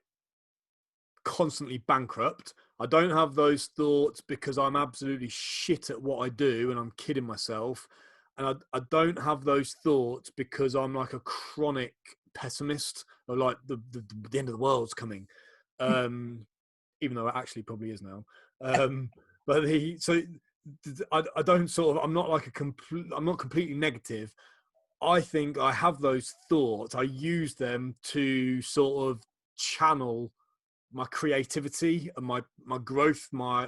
constantly bankrupt. I don't have those thoughts because I'm absolutely shit at what I do and I'm kidding myself. And I don't have those thoughts because I'm like a chronic pessimist, or like the end of the world's coming. Even though it actually probably is now. But I don't sort of, I'm not like I'm not completely negative. I think I have those thoughts. I use them to sort of channel my creativity and my growth, my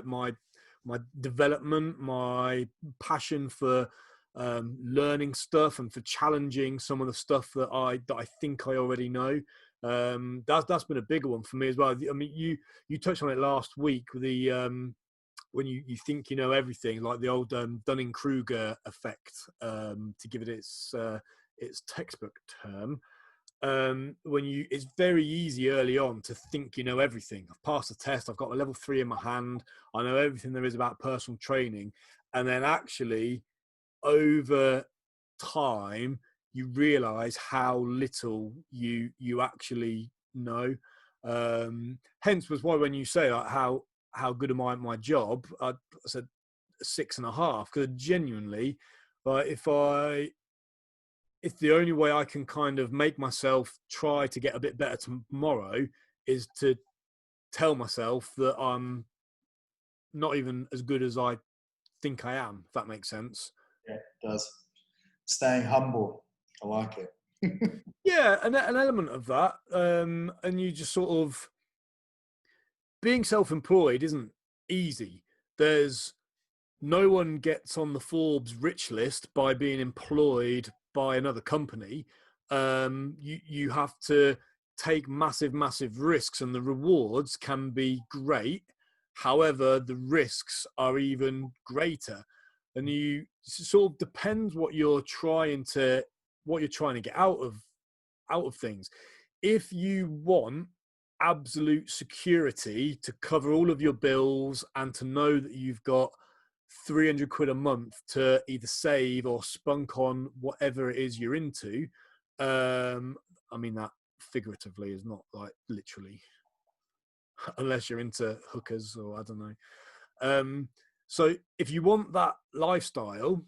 development, my passion for learning stuff and for challenging some of the stuff that I think I already know. That's been a bigger one for me as well. I mean, you touched on it last week with the when you think you know everything, like the old Dunning-Kruger effect, to give it its textbook term. It's very easy early on to think you know everything. I've passed the test, I've got a level 3 in my hand, I know everything there is about personal training, and then actually over time you realize how little you actually know. Hence was why when you say like, how good am I at my job, I said 6.5, because genuinely, like if the only way I can kind of make myself try to get a bit better tomorrow is to tell myself that I'm not even as good as I think I am, if that makes sense. Yeah, it does. Staying humble. I like it. Yeah, an element of that. And you just sort of, being self-employed isn't easy. There's no one gets on the Forbes rich list by being employed by another company. You have to take massive risks, and the rewards can be great. However, the risks are even greater, and you sort of depends what you're trying to get out of things. If you want absolute security to cover all of your bills and to know that you've got 300 quid a month to either save or spunk on whatever it is you're into. I mean, that figuratively is not like literally, unless you're into hookers or I don't know. So if you want that lifestyle,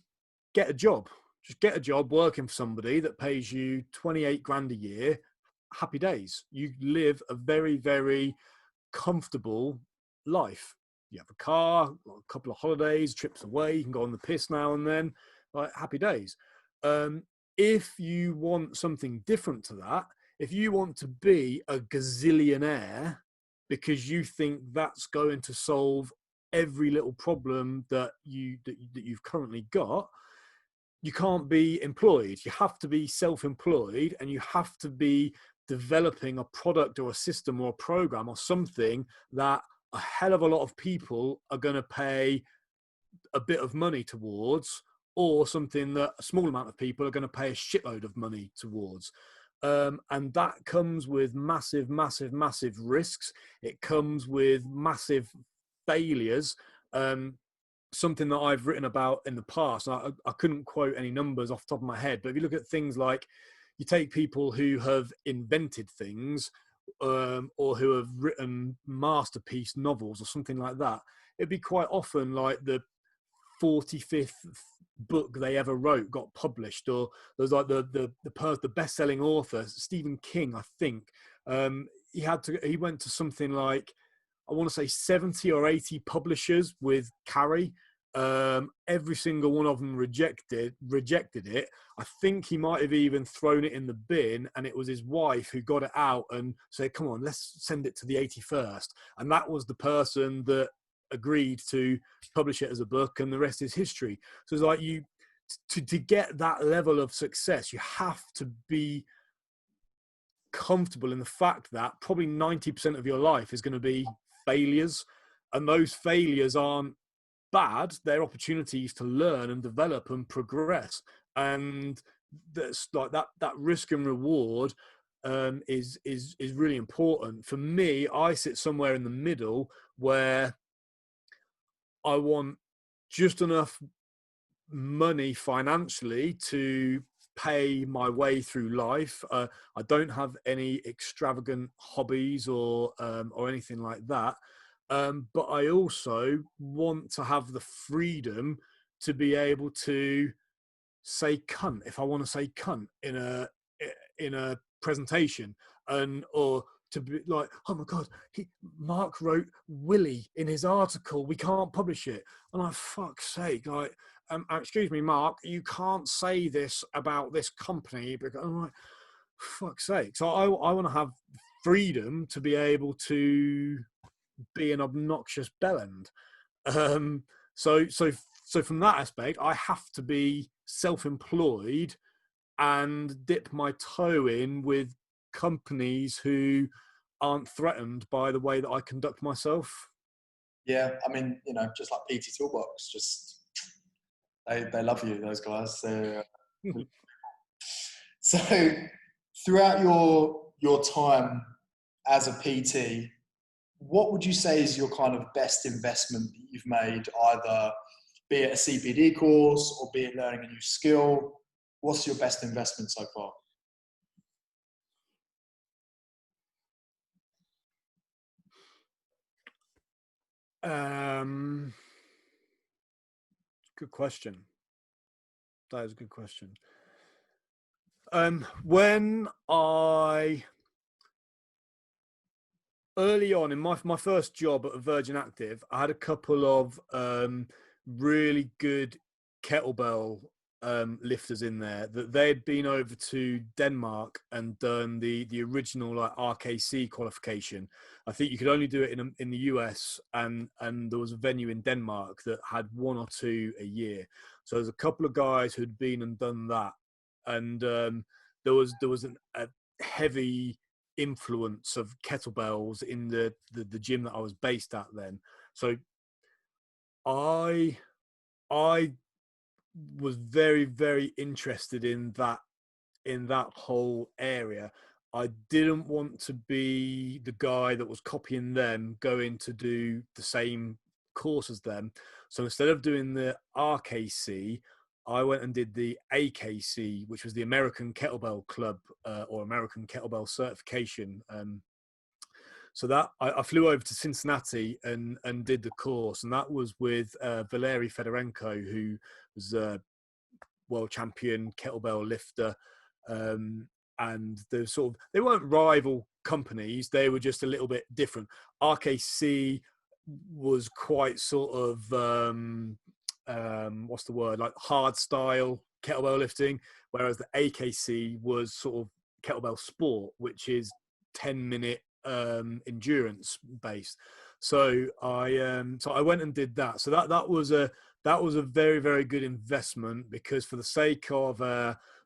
get a job. Just get a job working for somebody that pays you 28 grand a year. Happy days. You live a very, very comfortable life. You have a car, a couple of holidays, trips away, you can go on the piss now and then, like happy days. If you want something different to that, if you want to be a gazillionaire because you think that's going to solve every little problem that you've currently got, you can't be employed. You have to be self-employed, and you have to be developing a product or a system or a program or something that a hell of a lot of people are going to pay a bit of money towards, or something that a small amount of people are going to pay a shitload of money towards. And that comes with massive risks. It comes with massive failures. Something that I've written about in the past, I couldn't quote any numbers off the top of my head, but if you look at things like, you take people who have invented things, or who have written masterpiece novels or something like that, it'd be quite often like the 45th book they ever wrote got published, or there's like the best-selling author Stephen King, I think. He went to something like, I want to say 70 or 80 publishers with Carrie. Every single one of them rejected it. I think he might have even thrown it in the bin, and it was his wife who got it out and said, come on, let's send it to the 81st. And that was the person that agreed to publish it as a book, and the rest is history. So it's like, to get that level of success, you have to be comfortable in the fact that probably 90% of your life is going to be failures, and those failures aren't bad. They're opportunities to learn and develop and progress, and that's like that risk and reward is really important. For me, I sit somewhere in the middle where I want just enough money financially to pay my way through life. I don't have any extravagant hobbies or anything like that. But I also want to have the freedom to be able to say cunt if I want to say cunt in a presentation, or to be like, oh my God, Mark wrote Willie in his article, we can't publish it. And I, fuck's sake, like, excuse me, Mark, you can't say this about this company, because I'm like, fuck's sake. So I want to have freedom to be able to be an obnoxious bellend. So from that aspect, I have to be self-employed and dip my toe in with companies who aren't threatened by the way that I conduct myself. Yeah, I mean, just like PT Toolbox, just they love you, those guys. So throughout your time as a PT, what would you say is your kind of best investment that you've made, either be it a CPD course or be it learning a new skill? What's your best investment so far? Um, Good question. That is a good question. When I early on in my first job at Virgin Active, I had a couple of really good kettlebell lifters in there that they'd been over to Denmark and done the original like RKC qualification. I think you could only do it in the US, and there was a venue in Denmark that had one or two a year. So there's a couple of guys who'd been and done that, and there was a heavy influence of kettlebells in the gym that I was based at then. So I was very, very interested in that whole area. I didn't want to be the guy that was copying them, going to do the same course as them. So instead of doing the RKC, I went and did the AKC, which was the American Kettlebell Club or American Kettlebell Certification. So that I flew over to Cincinnati and did the course, and that was with Valery Fedorenko, who was a world champion kettlebell lifter. And they weren't rival companies; they were just a little bit different. RKC was quite sort of what's the word, like hard style kettlebell lifting, whereas the AKC was sort of kettlebell sport, which is 10-minute endurance based. So I went and did that. So that was a very, very good investment, because for the sake of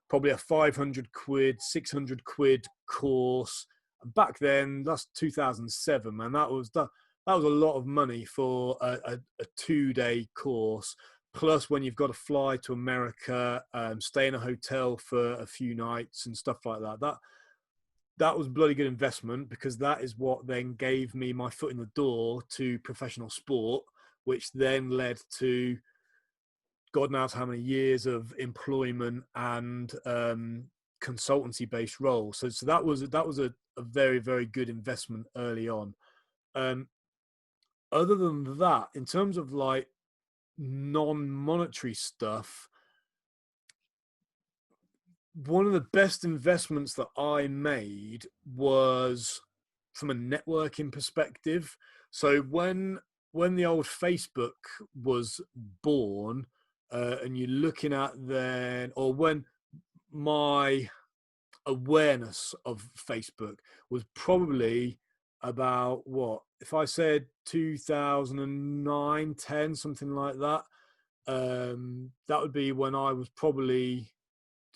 probably a 500 quid, 600 quid course back then, that's 2007, man, that was a lot of money for a 2-day course. Plus, when you've got to fly to America, stay in a hotel for a few nights and stuff like that, that was a bloody good investment, because that is what then gave me my foot in the door to professional sport, which then led to God knows how many years of employment and consultancy-based roles. So that was a very, very good investment early on. Other than that, in terms of like non-monetary stuff, one of the best investments that I made was from a networking perspective. So when the old Facebook was born, and you're looking at then, or when my awareness of Facebook was probably about, what if I said 2009, 10, something like that. That would be when I was probably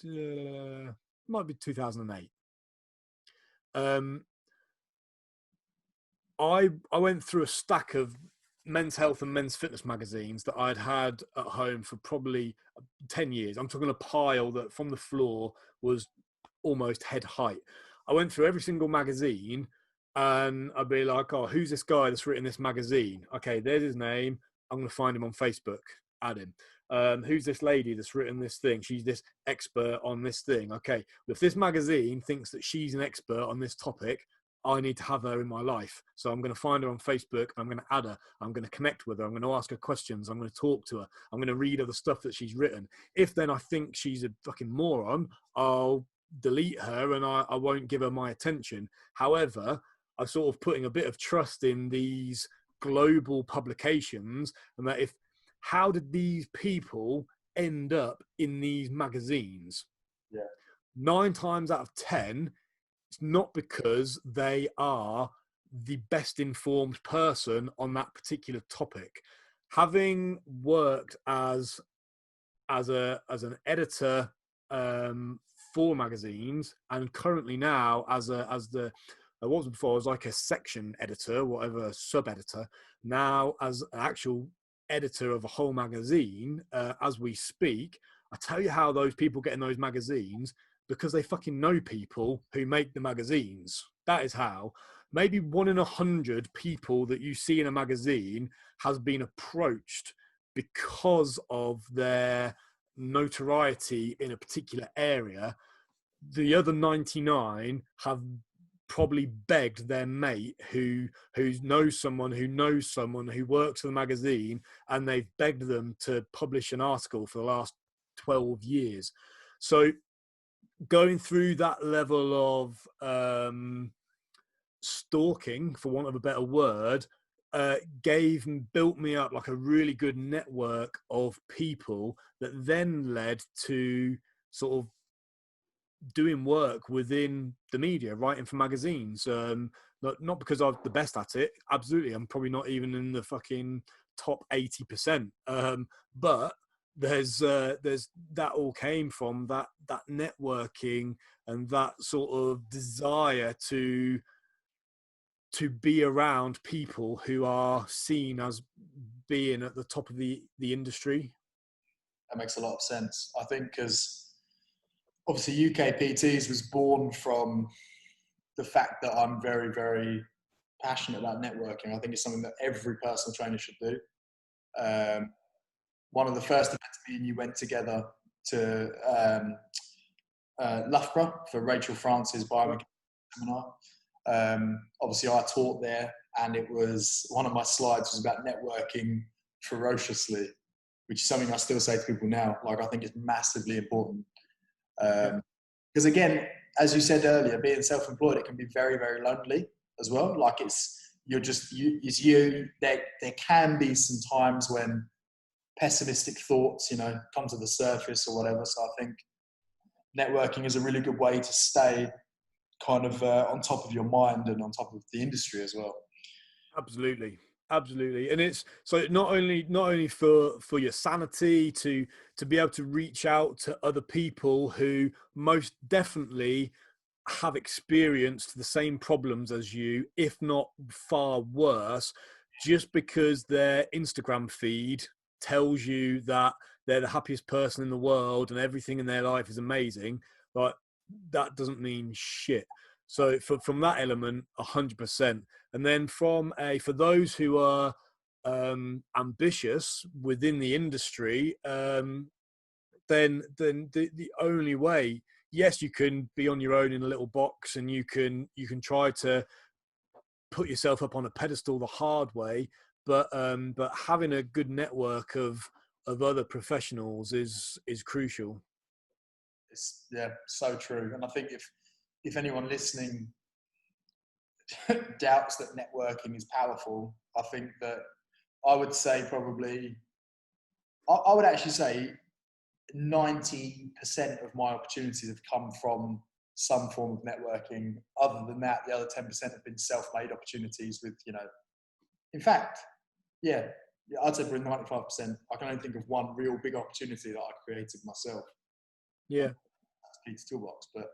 might be 2008. I went through a stack of men's health and men's fitness magazines that I'd had at home for probably 10 years. I'm talking a pile that from the floor was almost head height. I went through every single magazine, and I'd be like, oh, who's this guy that's written this magazine? Okay, there's his name. I'm going to find him on Facebook, add him. Who's this lady that's written this thing? She's this expert on this thing. Okay, if this magazine thinks that she's an expert on this topic, I need to have her in my life. So I'm going to find her on Facebook. I'm going to add her. I'm going to connect with her. I'm going to ask her questions. I'm going to talk to her. I'm going to read other stuff that she's written. If then I think she's a fucking moron, I'll delete her and I won't give her my attention. However, I'm sort of putting a bit of trust in these global publications, and that how did these people end up in these magazines? Yeah. 9 times out of 10, it's not because they are the best informed person on that particular topic. Having worked as an editor for magazines, and currently now as the I was before, I was like a section editor, whatever, sub editor. Now as an actual editor of a whole magazine, as we speak, I tell you how those people get in those magazines, because they fucking know people who make the magazines. That is how. Maybe 1 in 100 people that you see in a magazine has been approached because of their notoriety in a particular area. The other 99 have probably begged their mate who knows someone who works for the magazine, and they've begged them to publish an article for the last 12 years. So going through that level of stalking, for want of a better word, gave and built me up like a really good network of people that then led to sort of doing work within the media, writing for magazines. Not because I'm the best at it. Absolutely, I'm probably not even in the fucking top 80%. But there's that all came from that networking and that sort of desire to be around people who are seen as being at the top of the industry. That makes a lot of sense. I think because obviously UK PTs was born from the fact that I'm very, very passionate about networking. I think it's something that every personal trainer should do. One of the first events me and you went together to Loughborough for Rachel France's biomechanics seminar. Obviously I taught there, and it was one of my slides was about networking ferociously, which is something I still say to people now. Like, I think it's massively important. Because again, as you said earlier, being self-employed, it can be very, very lonely as well. Like, it's you. There can be some times when pessimistic thoughts, come to the surface or whatever. So I think networking is a really good way to stay kind of on top of your mind and on top of the industry as well. Absolutely. And it's so not only for your sanity to be able to reach out to other people who most definitely have experienced the same problems as you, if not far worse, just because their Instagram feed tells you that they're the happiest person in the world and everything in their life is amazing, but that doesn't mean shit. So from that element, 100%. And then for those who are ambitious within the industry, then the only way, yes, you can be on your own in a little box, and you can try to put yourself up on a pedestal the hard way, but having a good network of other professionals is crucial. It's so true. And I think if anyone listening doubts that networking is powerful, I think that I would say probably, I would actually say 90% of my opportunities have come from some form of networking. Other than that, the other 10% have been self-made opportunities with, in fact, I'd say probably 95%. I can only think of one real big opportunity that I created myself. Yeah. That's Pete's Toolbox. But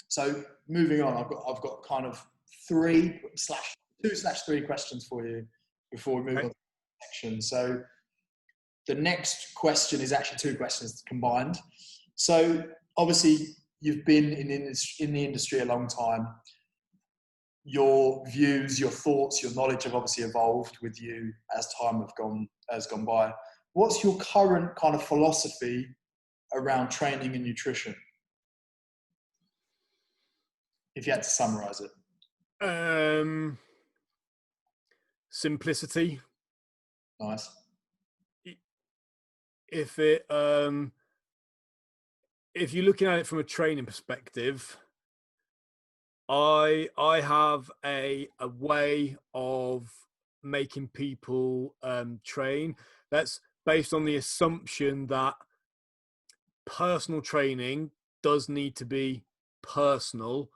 so moving on, I've got kind of 2/3 questions for you before we move on to the section. So the next question is actually two questions combined. So obviously you've been in the industry a long time. Your views, your thoughts, your knowledge have obviously evolved with you as time has gone by. What's your current kind of philosophy around training and nutrition, if you had to summarize it? Simplicity. Nice. If you're looking at it from a training perspective, I have a way of making people train that's based on the assumption that personal training does need to be personal.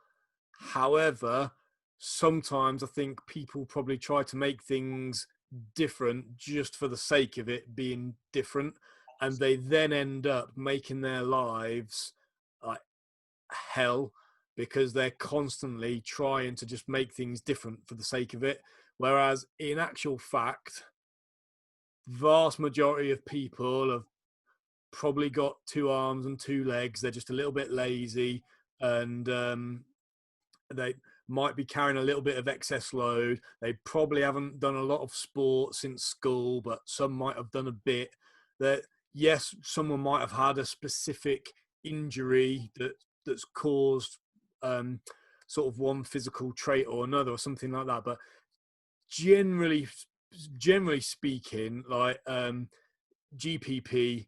However, sometimes I think people probably try to make things different just for the sake of it being different, and they then end up making their lives like hell because they're constantly trying to just make things different for the sake of it. Whereas in actual fact, vast majority of people have probably got 2 arms and 2 legs. They're just a little bit lazy, and they might be carrying a little bit of excess load. They probably haven't done a lot of sport since school, but some might have done a bit. That, yes, someone might have had a specific injury that's caused sort of one physical trait or another or something like that. But generally speaking, like GPP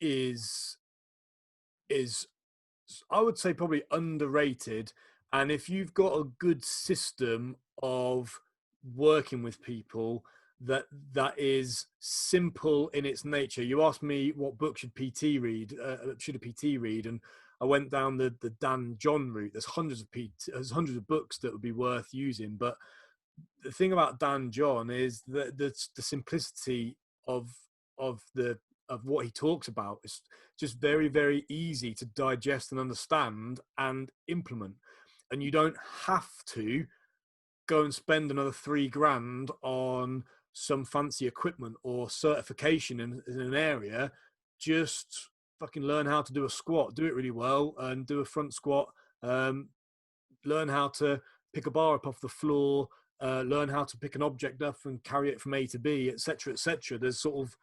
is I would say probably underrated. And if you've got a good system of working with people that is simple in its nature. You asked me what book should PT read, should a PT read, and I went down the Dan John route. There's hundreds of books that would be worth using, but the thing about Dan John is the simplicity of what he talks about. It's just very, very easy to digest and understand and implement, and you don't have to go and spend another $3,000 on some fancy equipment or certification in an area. Just fucking learn how to do a squat, do it really well, and do a front squat. Learn how to pick a bar up off the floor, learn how to pick an object up and carry it from A to B, etc., etc. There's sort of,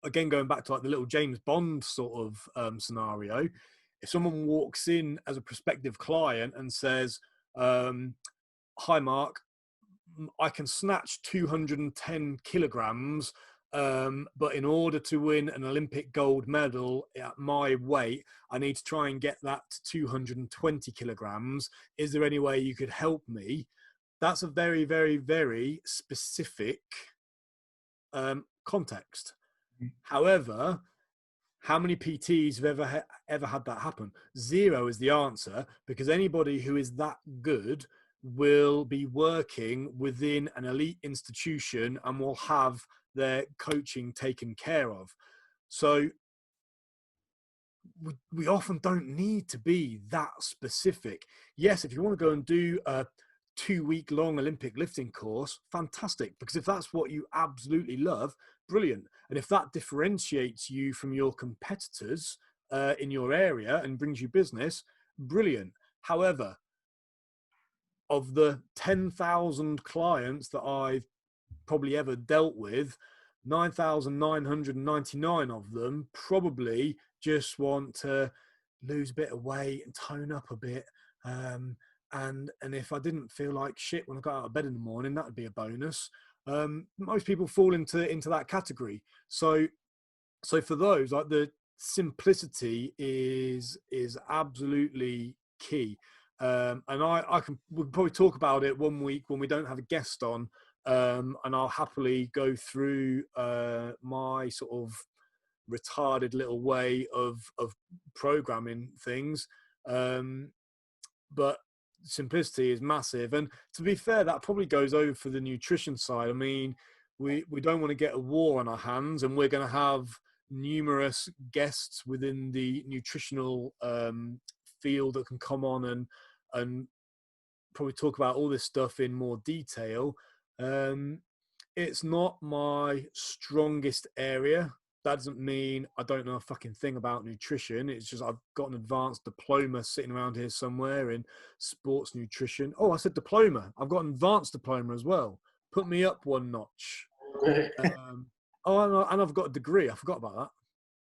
again, going back to like the little James Bond sort of scenario. If someone walks in as a prospective client and says, "Hi, Mark, I can snatch 210 kilograms, but in order to win an Olympic gold medal at my weight, I need to try and get that to 220 kilograms. Is there any way you could help me?" That's a very, very, very specific context. However, how many PTs have ever had that happen? Zero is the answer, because anybody who is that good will be working within an elite institution and will have their coaching taken care of. So we often don't need to be that specific. Yes, if you want to go and do a 2-week-long Olympic lifting course, fantastic, because if that's what you absolutely love, brilliant. And if that differentiates you from your competitors in your area and brings you business, brilliant. However, of the 10,000 clients that I've probably ever dealt with, 9,999 of them probably just want to lose a bit of weight and tone up a bit. And if I didn't feel like shit when I got out of bed in the morning, that would be a bonus. Most people fall into that category. So for those, like, the simplicity is absolutely key. And we'll probably talk about it one week when we don't have a guest on, and I'll happily go through my sort of retarded little way of programming things. But simplicity is massive. And to be fair, that probably goes over for the nutrition side. I mean, we don't want to get a war on our hands, and we're going to have numerous guests within the nutritional field that can come on and probably talk about all this stuff in more detail. It's not my strongest area. That doesn't mean I don't know a fucking thing about nutrition. It's just I've got an advanced diploma sitting around here somewhere in sports nutrition. Oh, I said diploma. I've got an advanced diploma as well. Put me up one notch. And I've got a degree. I forgot about that.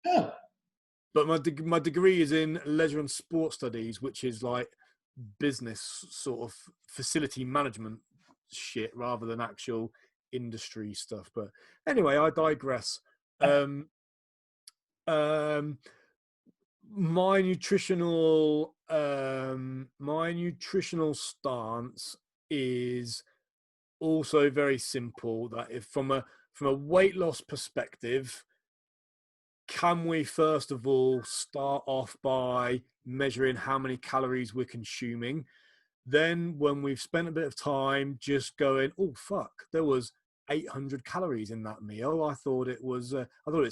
Yeah. But my degree is in leisure and sports studies, which is like business sort of facility management shit rather than actual industry stuff. But anyway, I digress. My nutritional stance is also very simple. That if from a weight loss perspective, can we first of all start off by measuring how many calories we're consuming? Then when we've spent a bit of time just going, oh fuck, there was 800 calories in that meal. I thought it was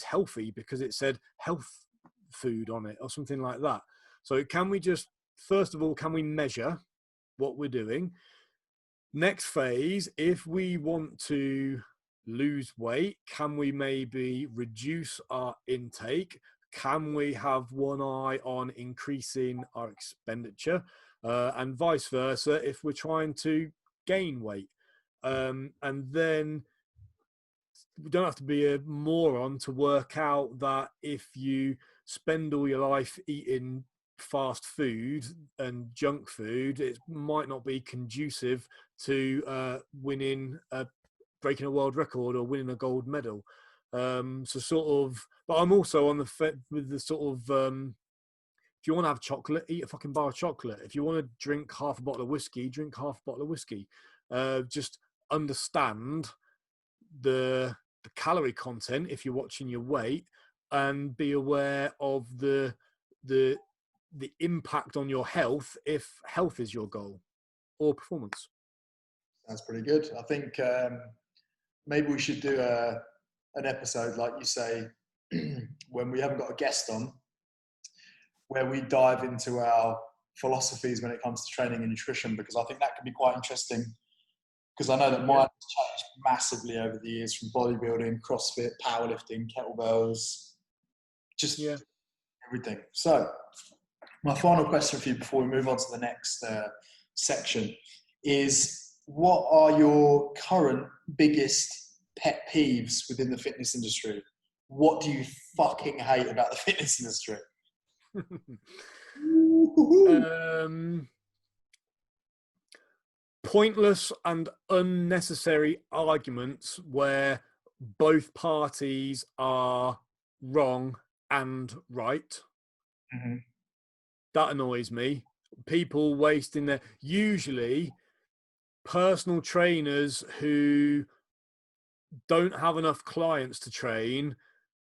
healthy because it said health food on it or something like that. So can we just, first of all, can we measure what we're doing? Next phase, if we want to lose weight, can we maybe reduce our intake? Can we have one eye on increasing our expenditure? And vice versa if we're trying to gain weight. And then we don't have to be a moron to work out that if you spend all your life eating fast food and junk food, it might not be conducive to breaking a world record or winning a gold medal. So sort of, but I'm also on with the sort of, if you want to have chocolate, eat a fucking bar of chocolate. If you want to drink half a bottle of whiskey, drink half a bottle of whiskey. Just understand the calorie content if you're watching your weight, and be aware of the impact on your health if health is your goal or performance. That's pretty good. I think maybe we should do an episode, like you say, when we haven't got a guest on, where we dive into our philosophies when it comes to training and nutrition, because I think that could be quite interesting. Because I know that mine has changed massively over the years, from bodybuilding, CrossFit, powerlifting, kettlebells, just everything. So my final question for you before we move on to the next section is, what are your current biggest pet peeves within the fitness industry? What do you fucking hate about the fitness industry? Pointless and unnecessary arguments where both parties are wrong and right. Mm-hmm. That annoys me. People wasting their, usually personal trainers who don't have enough clients to train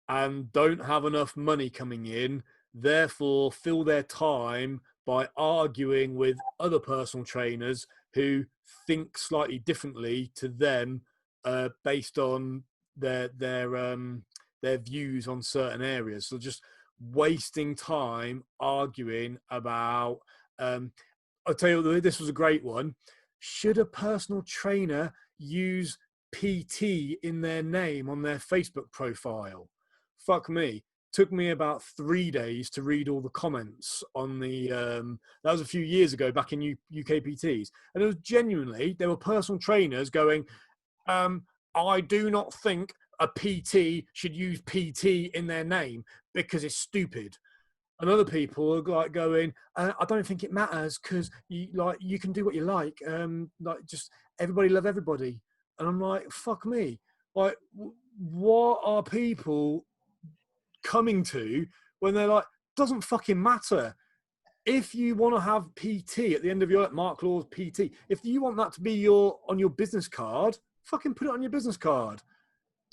and don't have enough money coming in, therefore fill their time by arguing with other personal trainers who think slightly differently to them, based on their views on certain areas. So just wasting time arguing about, I'll tell you, this was a great one. Should a personal trainer use PT in their name on their Facebook profile? Fuck me. Took me about 3 days to read all the comments on the, that was a few years ago, back in UK PTs. And it was genuinely, there were personal trainers going, I do not think a PT should use PT in their name because it's stupid. And other people are like going, I don't think it matters because you can do what you like. Just everybody love everybody. And I'm like, fuck me. Like, what are people coming to when they're like, doesn't fucking matter. If you want to have PT at the end of your Mark Law's PT, if you want that to be on your business card, fucking put it on your business card.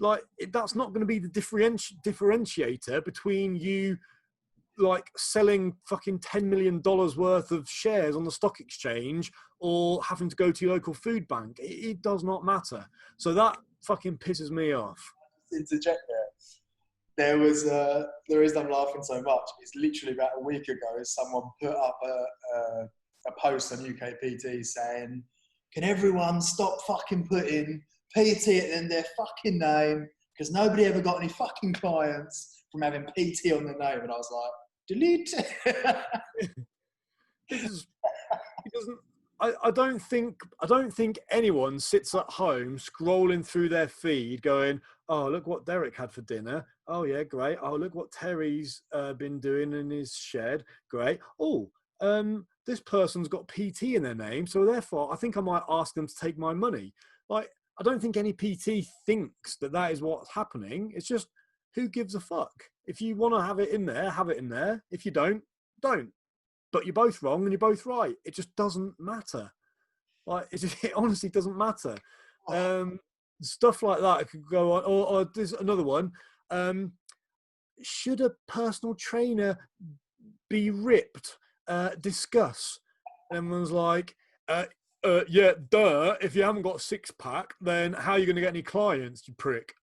Like, that's not going to be the differentiator between you like selling fucking $10 million worth of shares on the stock exchange or having to go to your local food bank. It does not matter. So that fucking pisses me off. Interject there. The reason I'm laughing so much is literally about a week ago, someone put up a post on UK PT saying, can everyone stop fucking putting PT at the end of their fucking name, because nobody ever got any fucking clients from having PT on their name. And I was like, delete. I don't think anyone sits at home scrolling through their feed going, oh, look what Derek had for dinner. Oh yeah, great. Oh, look what Terry's been doing in his shed. Great. Oh, this person's got PT in their name, so therefore I think I might ask them to take my money. Like, I don't think any PT thinks that is what's happening. It's just, who gives a fuck? If you want to have it in there, have it in there. If you don't, don't. But you're both wrong and you're both right. It just doesn't matter. Like, it honestly doesn't matter. Stuff like that could go on. Or there's another one. Should a personal trainer be ripped? Discuss. And everyone's like, yeah, duh. If you haven't got a six-pack, then how are you going to get any clients, you prick?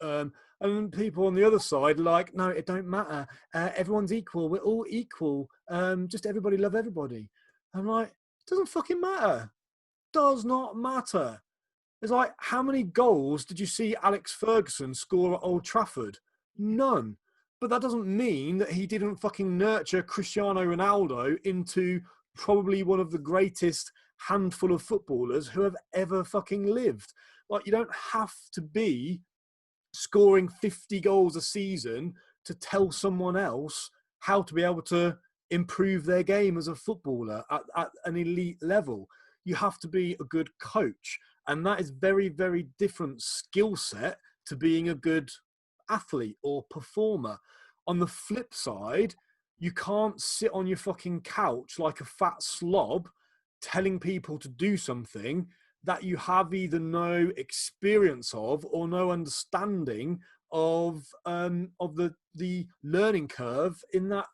And people on the other side are like, no, it don't matter. Everyone's equal. We're all equal. Just everybody love everybody. I'm like, it doesn't fucking matter. Does not matter. It's like, how many goals did you see Alex Ferguson score at Old Trafford? None. But that doesn't mean that he didn't fucking nurture Cristiano Ronaldo into probably one of the greatest handful of footballers who have ever fucking lived. Like, you don't have to be scoring 50 goals a season to tell someone else how to be able to improve their game as a footballer at an elite level. You have to be a good coach. And that is very, very different skill set to being a good athlete or performer. On the flip side, you can't sit on your fucking couch like a fat slob telling people to do something that you have either no experience of or no understanding of the learning curve in that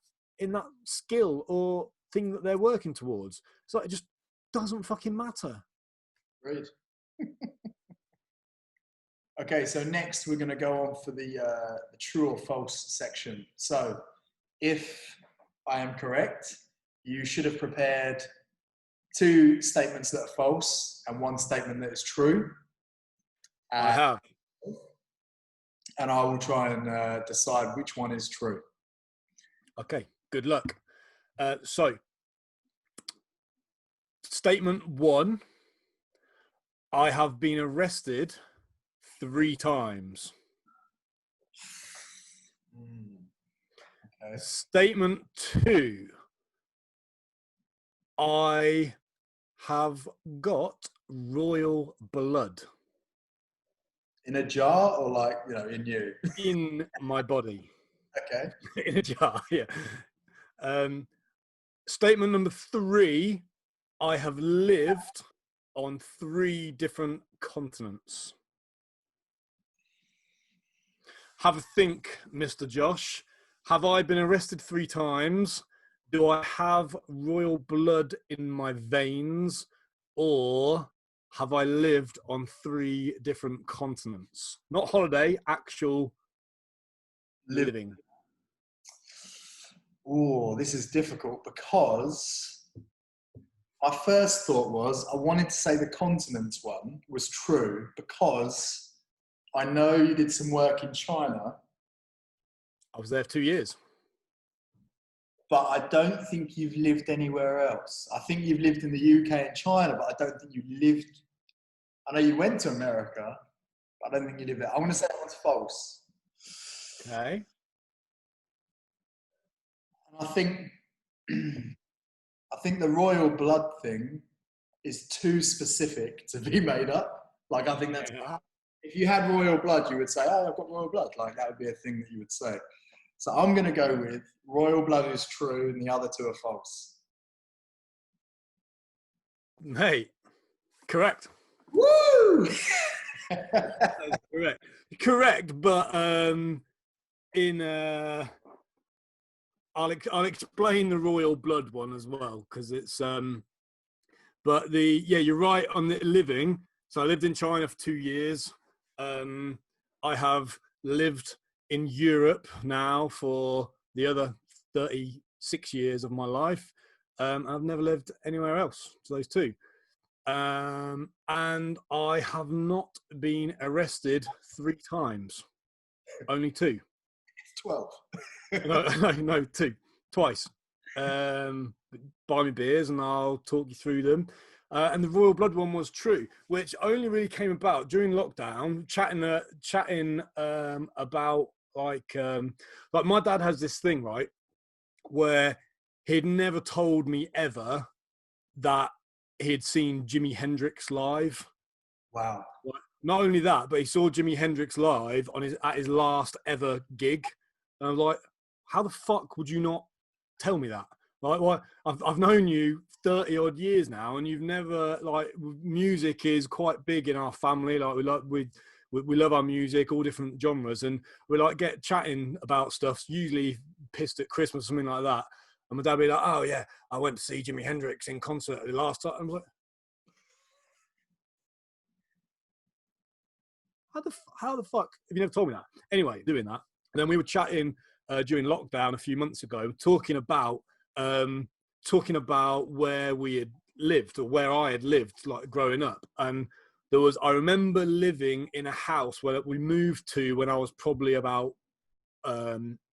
skill or thing that they're working towards. So it just doesn't fucking matter. Great. Okay, so next we're going to go on for the true or false section. So if I am correct, you should have prepared 2 statements that are false and 1 statement that is true. I have. And I will try and decide which one is true. Okay, good luck. So, statement 1, I have been arrested 3 times. Okay. Statement 2, I have got royal blood. In a jar or like, in you? In my body. Okay. In a jar, yeah. Statement number 3, I have lived on 3 different continents. Have a think, Mr. Josh. Have I been arrested 3 times? Do I have royal blood in my veins? Or have I lived on 3 different continents? Not holiday, actual living. Oh, this is difficult because my first thought was I wanted to say the continents one was true because I know you did some work in China. I was there 2 years. But I don't think you've lived anywhere else. I think you've lived in the UK and China, but I don't think you lived. I know you went to America, but I don't think you lived there. I want to say that one's false. Okay. And I think the royal blood thing is too specific to be made up. Like, I think that's, if you had royal blood, you would say, oh, I've got royal blood. Like, that would be a thing that you would say. So I'm going to go with royal blood is true and the other 2 are false. Hey, correct. Woo! That is correct. Correct, but I'll explain the royal blood one as well because it's but you're right on the living. So I lived in China for 2 years. I have lived in Europe now for the other 36 years of my life. I've never lived anywhere else to those 2. And I have not been arrested 3 times. Only 2. It's 12. No, 2. Twice. Buy me beers and I'll talk you through them. And the royal blood one was true, which only really came about during lockdown, chatting about like my dad has this thing, right, where he'd never told me ever that he'd seen Jimi Hendrix live. Wow. Not only that, but he saw Jimi Hendrix live at his last ever gig. And I was like, how the fuck would you not tell me that? Like, what? I've known you 30 odd years now, and you've never, like, music is quite big in our family. Like, we love our music, all different genres, and we like get chatting about stuff, usually pissed at Christmas, something like that. And my dad would be like, oh yeah, I went to see Jimi Hendrix in concert the last time. I was like, how the fuck have you never told me that? Anyway, doing that. And then we were chatting during lockdown a few months ago, talking about where we had lived or where I had lived, like growing up. And I remember living in a house where we moved to when I was probably about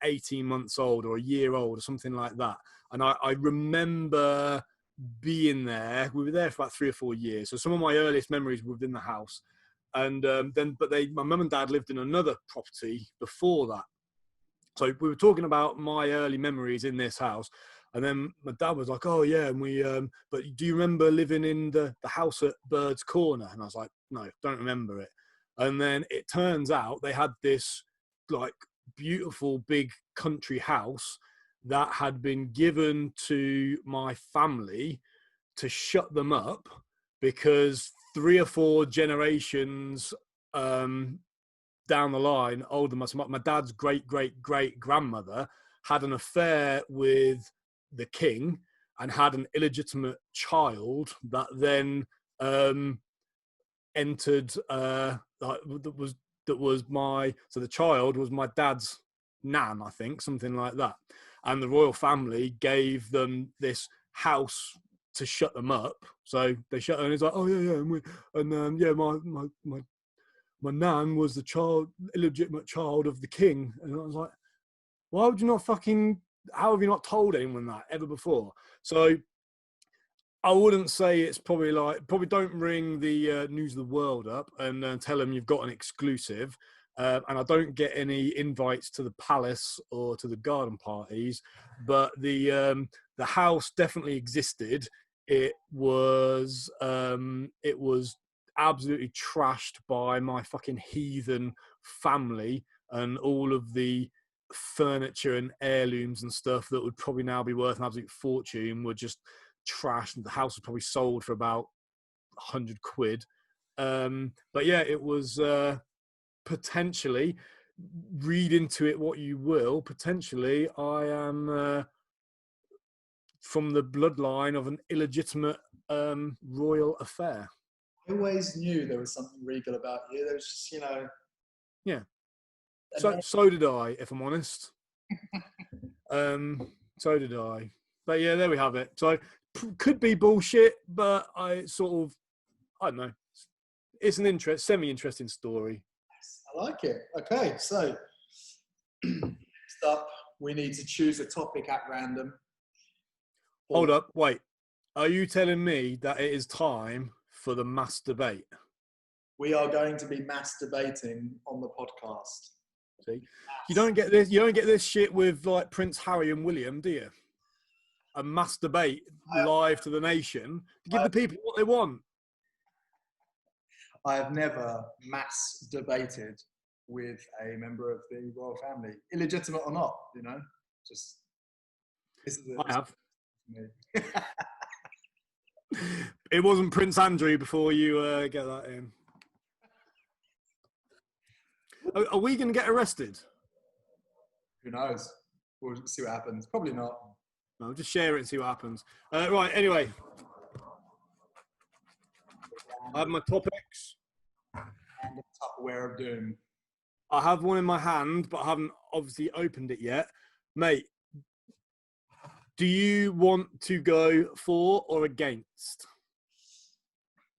18 months old or a year old or something like that. And I remember being there. We were there for about 3 or 4 years. So some of my earliest memories were within the house. And my mum and dad lived in another property before that. So we were talking about my early memories in this house. And then my dad was like, oh yeah, and we, but do you remember living in the house at Bird's Corner? And I was like, no, don't remember it. And then it turns out they had this like beautiful big country house that had been given to my family to shut them up because 3 or 4 generations down the line, older, my dad's great-great-great-grandmother had an affair with the king and had an illegitimate child that then entered the child was my dad's nan, I think, something like that. And the royal family gave them this house to shut them up. So they shut, and it's like, oh yeah, my nan was the illegitimate child of the king. And I was like, why would you not how have you not told anyone that ever before? So I wouldn't say it's probably don't ring the News of the World up and tell them you've got an exclusive. And I don't get any invites to the palace or to the garden parties, but the house definitely existed. It was absolutely trashed by my fucking heathen family, and all of the furniture and heirlooms and stuff that would probably now be worth an absolute fortune were just trashed. And the house was probably sold for about 100 quid. But yeah, it was potentially, read into it what you will, potentially I am from the bloodline of an illegitimate royal affair. I always knew there was something regal about you. There was just, Yeah. So did I, if I'm honest. So did I. But yeah, there we have it. So could be bullshit, but I don't know. It's an semi-interesting story. I like it. Okay, so next up, we need to choose a topic at random. Hold up, wait. Are you telling me that it is time for the mass debate? We are going to be mass debating on the podcast. See, you don't get this shit with like Prince Harry and William, do you? A mass debate live to the nation to give the people what they want. I have never mass debated with a member of the royal family, illegitimate or not. Just I have. It wasn't Prince Andrew before you get that in. Are we going to get arrested? Who knows? We'll see what happens. Probably not. No, just share it and see what happens. Right, anyway. I have my topics. And the Tupperware of Doom. I have one in my hand, but I haven't obviously opened it yet. Mate, do you want to go for or against?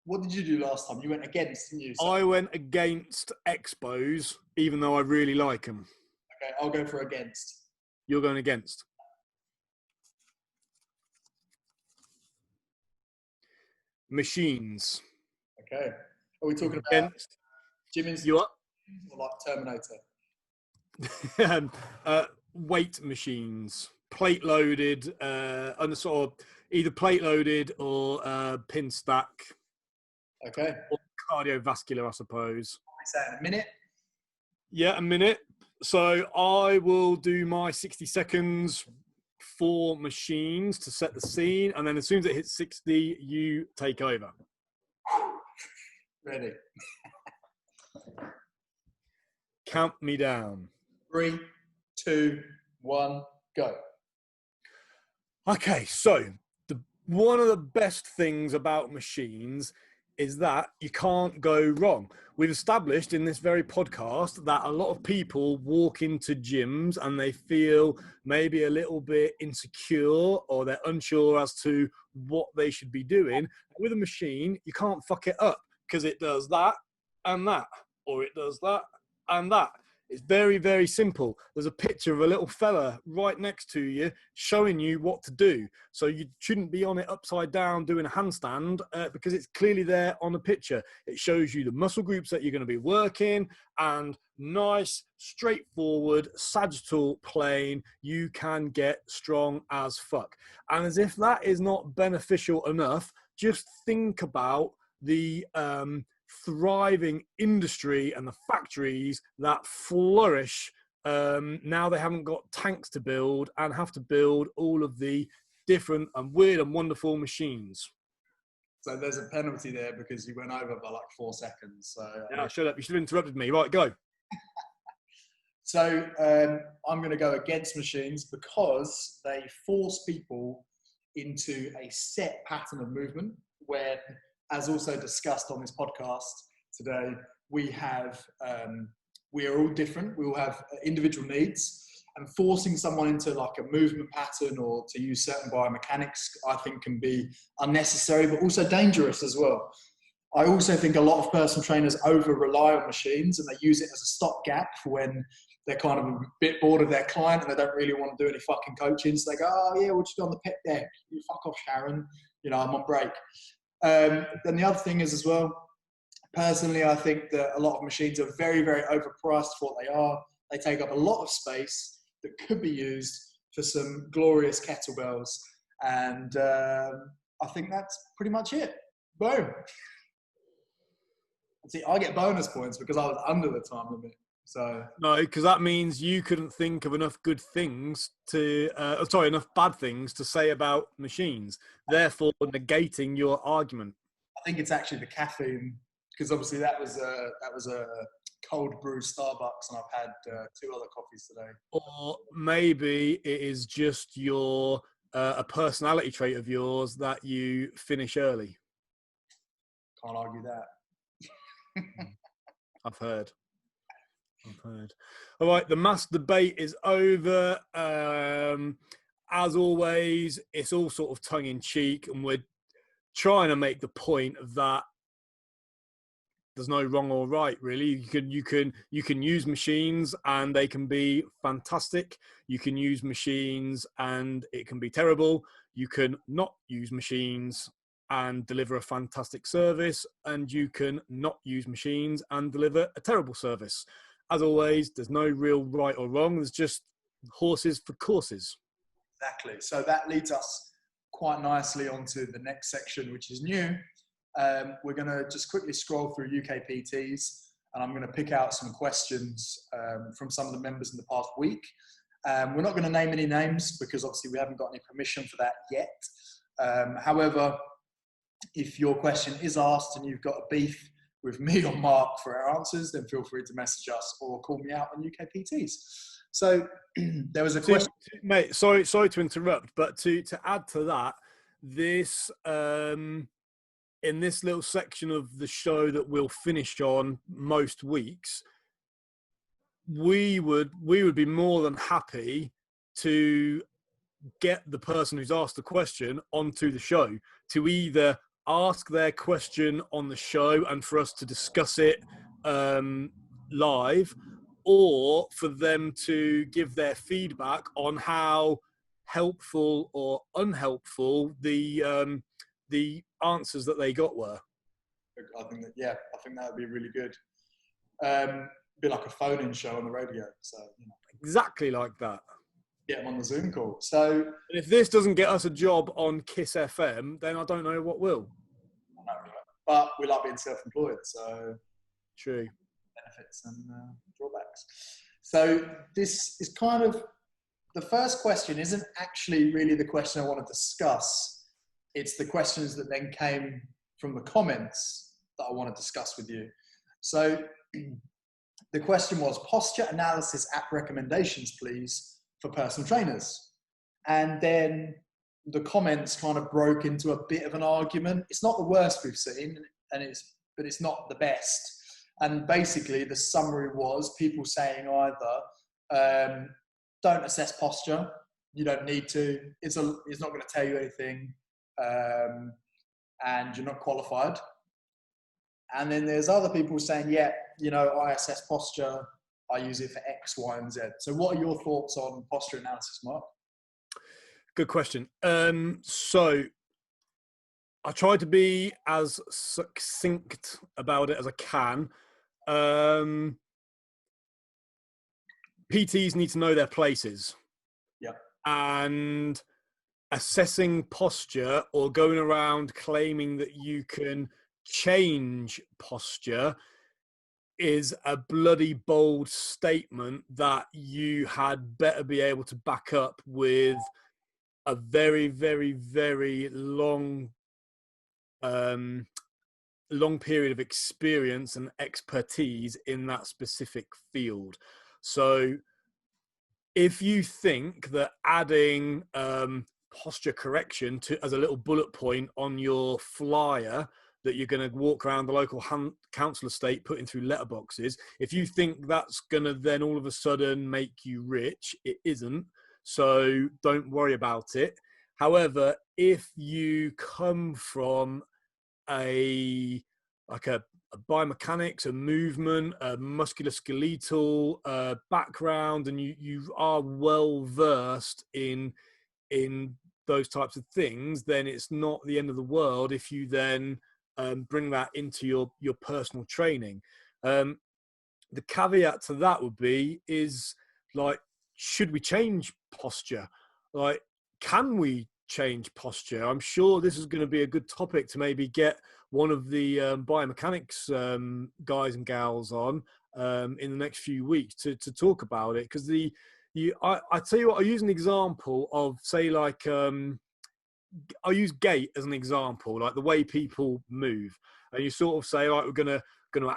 What did you do last time? You went against, didn't you? I went against Expos, even though I really like them. Okay, I'll go for against. You're going against. Machines. Okay. Are we talking about against Jimmy's? You are? Or like Terminator? Weight machines. Plate loaded, either plate loaded or pin stack. Okay. Or cardiovascular, I suppose. Is that in a minute? Yeah, a minute. So I will do my 60 seconds for machines to set the scene, and then as soon as it hits 60, you take over. Ready. Count me down. 3, 2, 1, go. Okay, so one of the best things about machines is that you can't go wrong. We've established in this very podcast that a lot of people walk into gyms and they feel maybe a little bit insecure or they're unsure as to what they should be doing. With a machine, you can't fuck it up because it does that and that, or it does that and that. It's very, very simple. There's a picture of a little fella right next to you showing you what to do. So you shouldn't be on it upside down doing a handstand because it's clearly there on the picture. It shows you the muscle groups that you're going to be working, and nice, straightforward, sagittal plane, you can get strong as fuck. And as if that is not beneficial enough, just think about the thriving industry and the factories that flourish now they haven't got tanks to build and have to build all of the different and weird and wonderful machines. So there's a penalty there because you went over by like 4 seconds. So yeah, shut up. You should have interrupted me. Right, go. So I'm going to go against machines because they force people into a set pattern of movement where, as also discussed on this podcast today, we are all different. We all have individual needs, and forcing someone into like a movement pattern or to use certain biomechanics, I think can be unnecessary, but also dangerous as well. I also think a lot of personal trainers over rely on machines and they use it as a stopgap for when they're kind of a bit bored of their client and they don't really want to do any fucking coaching. So they go, oh yeah, we'll just do on the pit deck. You fuck off, Sharon. You know, I'm on break. Then the other thing is as well, personally, I think that a lot of machines are very, very overpriced for what they are. They take up a lot of space that could be used for some glorious kettlebells. And I think that's pretty much it. Boom. See, I get bonus points because I was under the time limit. So no, because that means you couldn't think of enough good things to, enough bad things to say about machines, therefore negating your argument. I think it's actually the caffeine, because obviously that was a cold brew Starbucks, and I've had 2 other coffees today. Or maybe it is just your a personality trait of yours that you finish early. Can't argue that. I've heard. All right, the mass debate is over. As always, it's all sort of tongue in cheek, and we're trying to make the point of that there's no wrong or right, really. You can use machines and they can be fantastic. You can use machines and it can be terrible. You can not use machines and deliver a fantastic service, and you can not use machines and deliver a terrible service. As always, there's no real right or wrong. There's just horses for courses. Exactly. So that leads us quite nicely onto the next section, which is new. We're going to just quickly scroll through UK PTs, and I'm going to pick out some questions from some of the members in the past week. We're not going to name any names because obviously we haven't got any permission for that yet. However, if your question is asked and you've got a beef with me or Mark for our answers, then feel free to message us or call me out on UK PTs. So there was a question. Mate, sorry to interrupt, but to add to that, this in this little section of the show that we'll finish on most weeks, we would be more than happy to get the person who's asked the question onto the show to either ask their question on the show and for us to discuss it live, or for them to give their feedback on how helpful or unhelpful the answers that they got were. I think that would be really good. Be like a phone-in show on the radio. So exactly like that. Get them on the Zoom call. So if this doesn't get us a job on Kiss FM, then I don't know what will. But we like being self-employed, so true. Benefits and drawbacks. So this is kind of, the first question isn't actually really the question I want to discuss. It's the questions that then came from the comments that I want to discuss with you. So the question was, posture analysis app recommendations, please, for personal trainers. And then the comments kind of broke into a bit of an argument. It's not the worst we've seen, but it's not the best. And basically the summary was people saying either don't assess posture, you don't need to, it's not going to tell you anything, and you're not qualified. And then there's other people saying, yeah, I assess posture, I use it for X, Y, and Z. So what are your thoughts on posture analysis, Mark? Good question. So I try to be as succinct about it as I can. PTs need to know their places. Yeah. And assessing posture or going around claiming that you can change posture is a bloody bold statement that you had better be able to back up with a very, very, very long period of experience and expertise in that specific field. So if you think that adding posture correction as a little bullet point on your flyer that you're going to walk around the local council estate putting through letterboxes, if you think that's going to then all of a sudden make you rich, it isn't. So don't worry about it. However, if you come from a biomechanics, a movement, a musculoskeletal background, and you are well versed in those types of things, then it's not the end of the world if you then bring that into your personal training. The caveat to that would be is like, should we change posture? Like, can we change posture? I'm sure this is going to be a good topic to maybe get one of the biomechanics guys and gals on in the next few weeks to talk about it. Because I tell you what, I use an example of, say, like I use gait as an example, like the way people move, and you sort of say, like, we're going to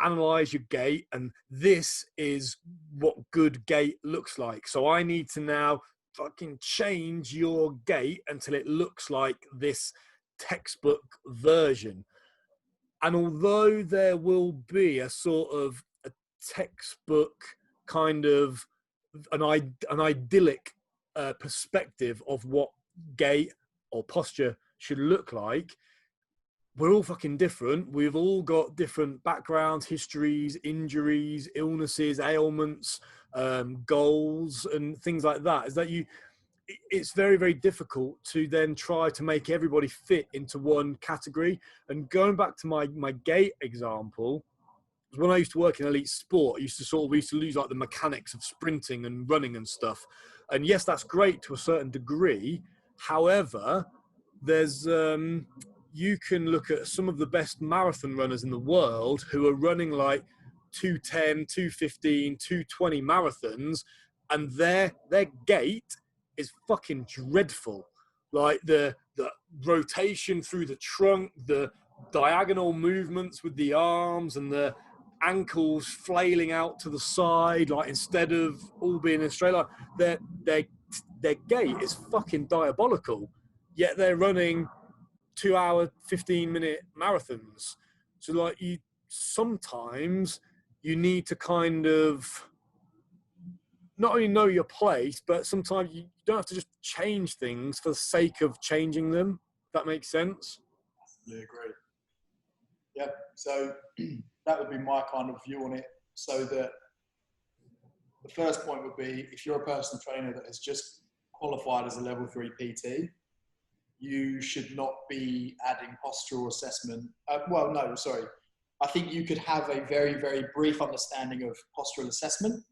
analyze your gait, and this is what good gait looks like. So I need to now fucking change your gait until it looks like this textbook version. And although there will be a sort of a textbook kind of an idyllic perspective of what gait or posture should look like, we're all fucking different. We've all got different backgrounds, histories, injuries, illnesses, ailments, goals, and things like that. Is that it's very, very difficult to then try to make everybody fit into one category. And going back to my gait example, when I used to work in elite sport, we used to lose like the mechanics of sprinting and running and stuff. And yes, that's great to a certain degree. However, there's you can look at some of the best marathon runners in the world who are running like 210, 215, 220 marathons, and their gait is fucking dreadful. Like the rotation through the trunk, the diagonal movements with the arms, and the ankles flailing out to the side, like instead of all being in a straight line, their gait is fucking diabolical. Yet they're running 2 hour, 15-minute marathons. So like sometimes you need to kind of not only know your place, but sometimes you don't have to just change things for the sake of changing them. If that makes sense. Absolutely agree. Yep. So that would be my kind of view on it. So that the first point would be, if you're a personal trainer that has just qualified as a level 3 PT, you should not be adding postural assessment. I think you could have a very, very brief understanding of postural assessment,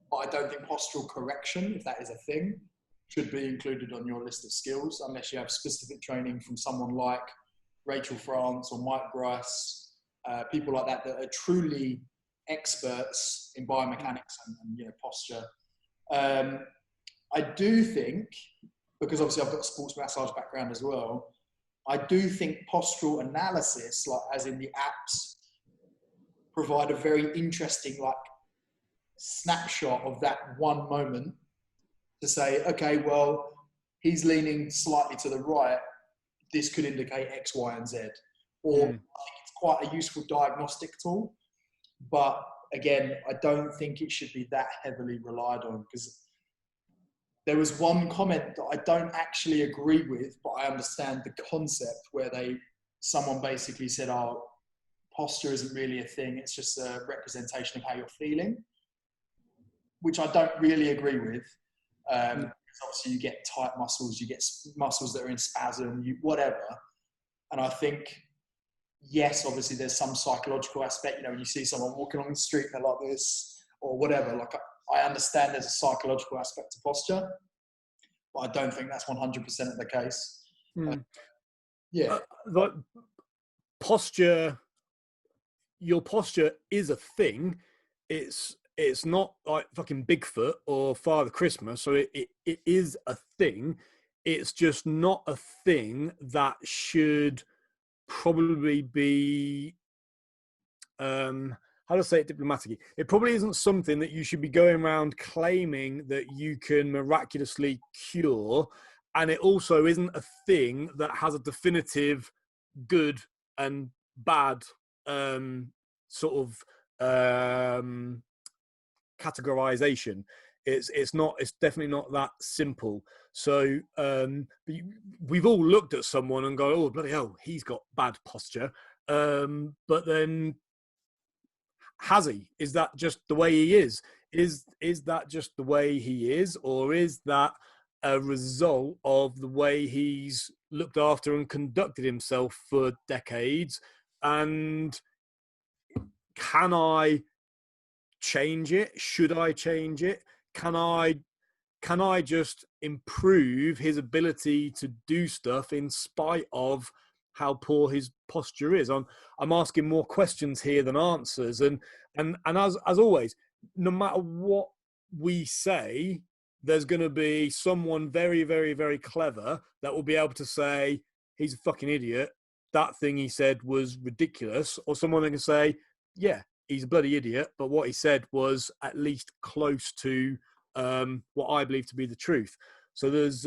but I don't think postural correction, if that is a thing, should be included on your list of skills unless you have specific training from someone like Rachel France or Mike Bryce, people like that are truly experts in biomechanics and posture. I do think, because obviously I've got a sports massage background as well, I do think postural analysis, like as in the apps, provide a very interesting like snapshot of that one moment to say, okay, well, he's leaning slightly to the right. This could indicate X, Y, and Z. Or I think it's quite a useful diagnostic tool. But again, I don't think it should be that heavily relied on, because there was one comment that I don't actually agree with, but I understand the concept, where someone basically said, oh, posture isn't really a thing. It's just a representation of how you're feeling. which I don't really agree with. Because obviously you get tight muscles, you get muscles that are in spasm, whatever. And I think, yes, obviously there's some psychological aspect. You know, when you see someone walking on the street, they're like this or whatever. Like I understand there's a psychological aspect to posture, but I don't think that's 100% of the case. Like posture, your posture is a thing. It's not like fucking Bigfoot or Father Christmas. So it is a thing. It's just not a thing that should probably be, how to say it diplomatically, it probably isn't something that you should be going around claiming that you can miraculously cure. And it also isn't a thing that has a definitive good and bad sort of categorization. It's definitely not that simple. So we've all looked at someone and go, oh bloody hell, he's got bad posture. But then, has he? Is that just the way he is? Is that just the way he is, or is that a result of the way he's looked after and conducted himself for decades? And can I change it? Should I change it? Can I just improve his ability to do stuff in spite of how poor his posture is? I'm asking more questions here than answers, and as always, no matter what we say, there's going to be someone very, very, very clever that will be able to say he's a fucking idiot. That thing he said was ridiculous. Or someone that can say, yeah, he's a bloody idiot, but what he said was at least close to what I believe to be the truth. So there's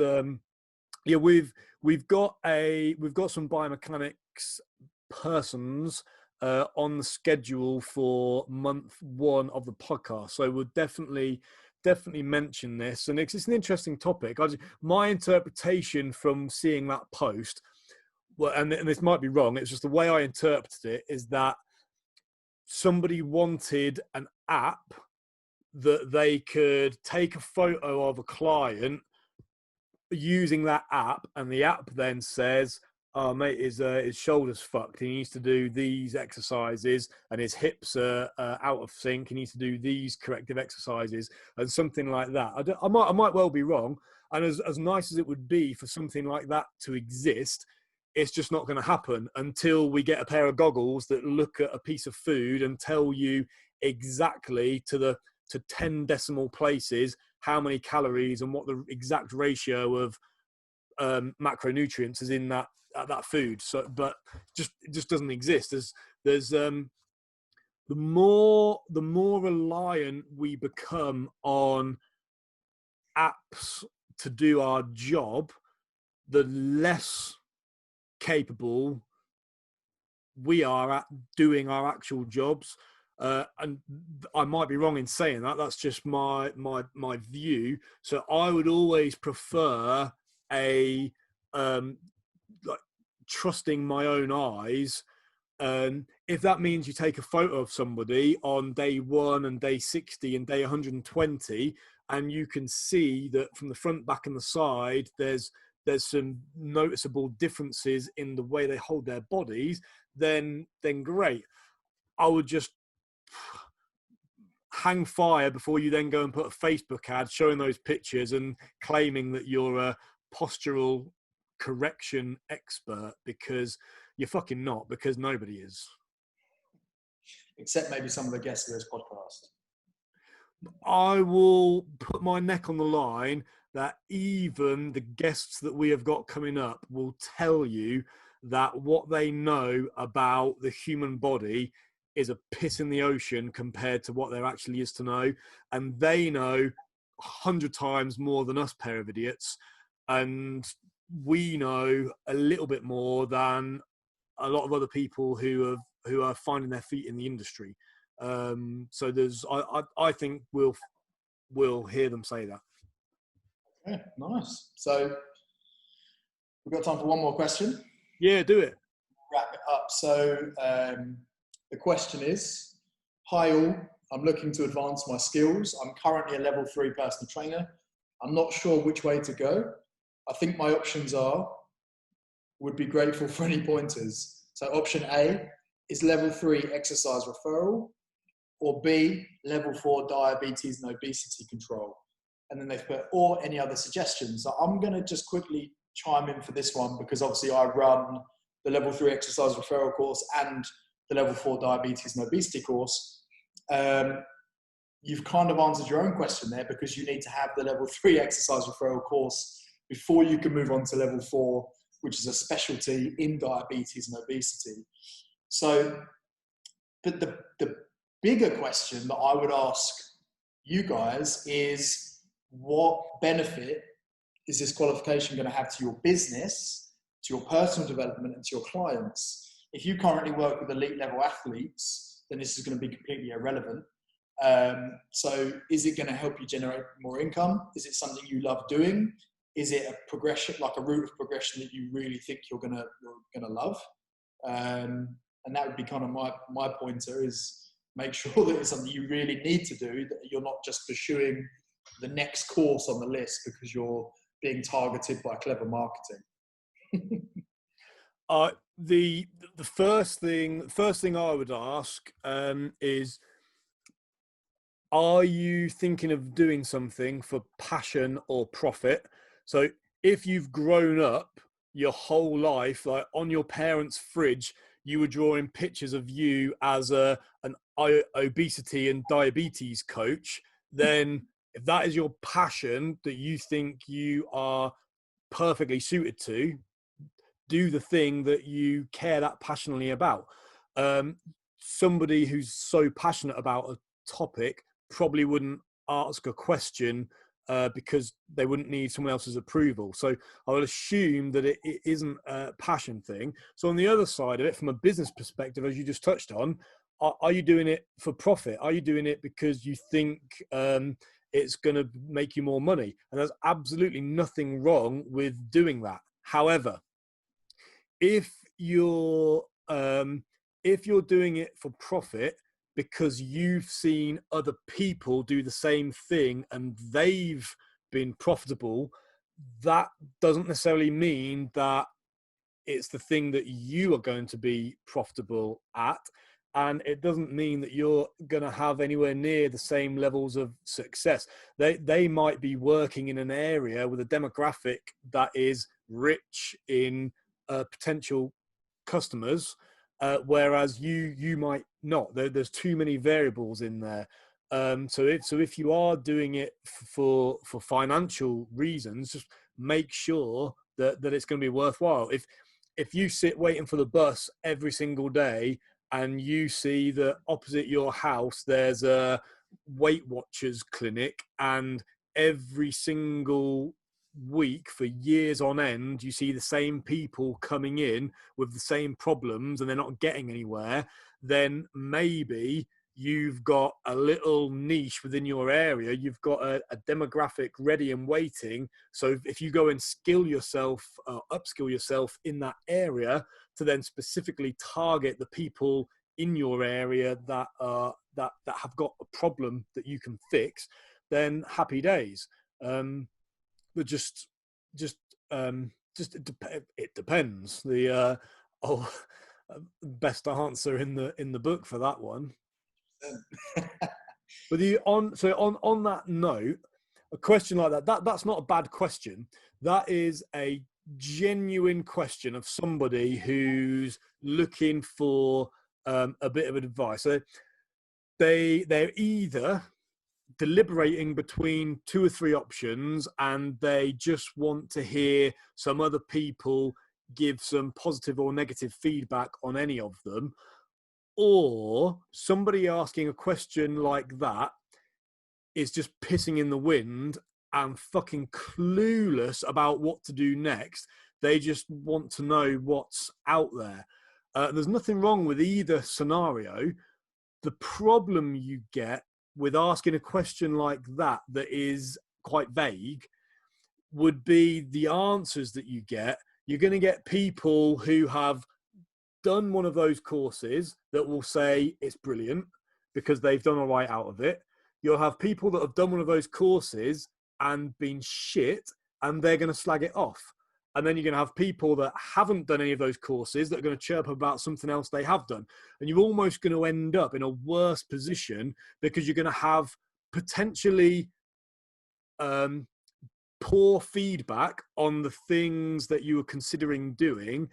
we've got some biomechanics persons on the schedule for month 1 of the podcast. So we'll definitely mention this, and it's an interesting topic. My interpretation from seeing that post, well, and this might be wrong, it's just the way I interpreted it, is that somebody wanted an app that they could take a photo of a client using that app, and the app then says, oh mate, his shoulder's fucked, he needs to do these exercises, and his hips are out of sync, he needs to do these corrective exercises, and something like that. I might well be wrong, and as nice as it would be for something like that to exist, it's just not going to happen until we get a pair of goggles that look at a piece of food and tell you exactly to 10 decimal places how many calories and what the exact ratio of macronutrients is in that food. So, but it just doesn't exist. There's the more reliant we become on apps to do our job, the less capable we are at doing our actual jobs. And I might be wrong in saying that. That's just my view. So I would always prefer a like trusting my own eyes. If that means you take a photo of somebody on day 1 and day 60 and day 120, and you can see that from the front, back, and the side, there's some noticeable differences in the way they hold their bodies, then great. I would just hang fire before you then go and put a Facebook ad showing those pictures and claiming that you're a postural correction expert, because you're fucking not, because nobody is. Except maybe some of the guests of this podcast. I will put my neck on the line that even the guests that we have got coming up will tell you that what they know about the human body is a piss in the ocean compared to what there actually is to know. And they know 100 times more than us pair of idiots. And we know a little bit more than a lot of other people who are finding their feet in the industry. So I think we'll hear them say that. Okay, nice. So we've got time for one more question. Yeah, do it. Wrap it up. So the question is, hi all, I'm looking to advance my skills. I'm currently a level 3 personal trainer. I'm not sure which way to go. I think my options would be grateful for any pointers. So option A is level 3 exercise referral, or B, level 4 diabetes and obesity control. And then they've put, or any other suggestions. So I'm going to just quickly chime in for this one, because obviously I run the level 3 exercise referral course and the level 4 diabetes and obesity course. You've kind of answered your own question there, because you need to have the level 3 exercise referral course before you can move on to level 4, which is a specialty in diabetes and obesity. So, but the bigger question that I would ask you guys is, what benefit is this qualification going to have to your business, to your personal development, and to your clients? If you currently work with elite level athletes, then this is going to be completely irrelevant. So is it going to help you generate more income? Is it something you love doing? Is it a progression, like a route of progression that you really think you're gonna love? And that would be kind of my pointer, is make sure that it's something you really need to do, that you're not just pursuing the next course on the list because you're being targeted by clever marketing. The first thing I would ask is, are you thinking of doing something for passion or profit? So if you've grown up your whole life, like on your parents' fridge, you were drawing pictures of you as an obesity and diabetes coach, then if that is your passion that you think you are perfectly suited to, do the thing that you care that passionately about. Somebody who's so passionate about a topic probably wouldn't ask a question because they wouldn't need someone else's approval. So I would assume that it isn't a passion thing. So on the other side of it, from a business perspective, as you just touched on, are you doing it for profit? Are you doing it because you think it's going to make you more money? And there's absolutely nothing wrong with doing that. However, if you're doing it for profit because you've seen other people do the same thing and they've been profitable, that doesn't necessarily mean that it's the thing that you are going to be profitable at. And it doesn't mean that you're going to have anywhere near the same levels of success. They might be working in an area with a demographic that is rich in potential customers, whereas you might not. There's too many variables in there. So if you are doing it for financial reasons, just make sure that it's going to be worthwhile. If you sit waiting for the bus every single day and you see that opposite your house there's a Weight Watchers clinic, and every single week for years on end you see the same people coming in with the same problems and they're not getting anywhere, then maybe you've got a little niche within your area. You've got a demographic ready and waiting. So if you go and upskill yourself in that area to then specifically target the people in your area that have got a problem that you can fix, then happy days. But just it depends. The best answer in the book for that one. But on that note, a question like that's not a bad question. That is a genuine question of somebody who's looking for a bit of advice. So they're either deliberating between 2 or 3 options and they just want to hear some other people give some positive or negative feedback on any of them, or somebody asking a question like that is just pissing in the wind and fucking clueless about what to do next. They just want to know what's out there. There's nothing wrong with either scenario. The problem you get with asking a question like that is quite vague would be the answers that you get. You're going to get people who have done one of those courses that will say it's brilliant, because they've done all right out of it. You'll have people that have done one of those courses and been shit, and they're going to slag it off. And then you're going to have people that haven't done any of those courses that are going to chirp about something else they have done. And you're almost going to end up in a worse position because you're going to have potentially poor feedback on the things that you were considering doing.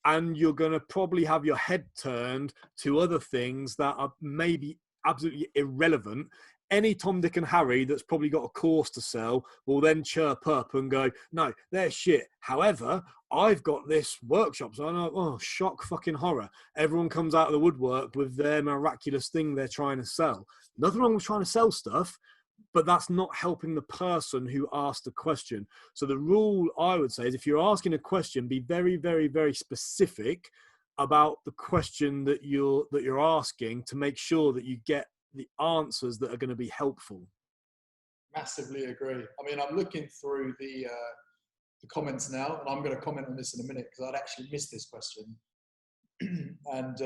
And you're going to probably have your head turned to other things that are maybe absolutely irrelevant. Any Tom, Dick and Harry that's probably got a course to sell will then chirp up and go, no, they're shit. However, I've got this workshop. So I'm like, oh, shock fucking horror. Everyone comes out of the woodwork with their miraculous thing they're trying to sell. Nothing wrong with trying to sell stuff, but that's not helping the person who asked the question. So the rule I would say is if you're asking a question, be very, very, very specific about the question that you're asking to make sure that you get the answers that are going to be helpful. Massively agree. I mean, I'm looking through the comments now, and I'm going to comment on this in a minute because I'd actually missed this question. And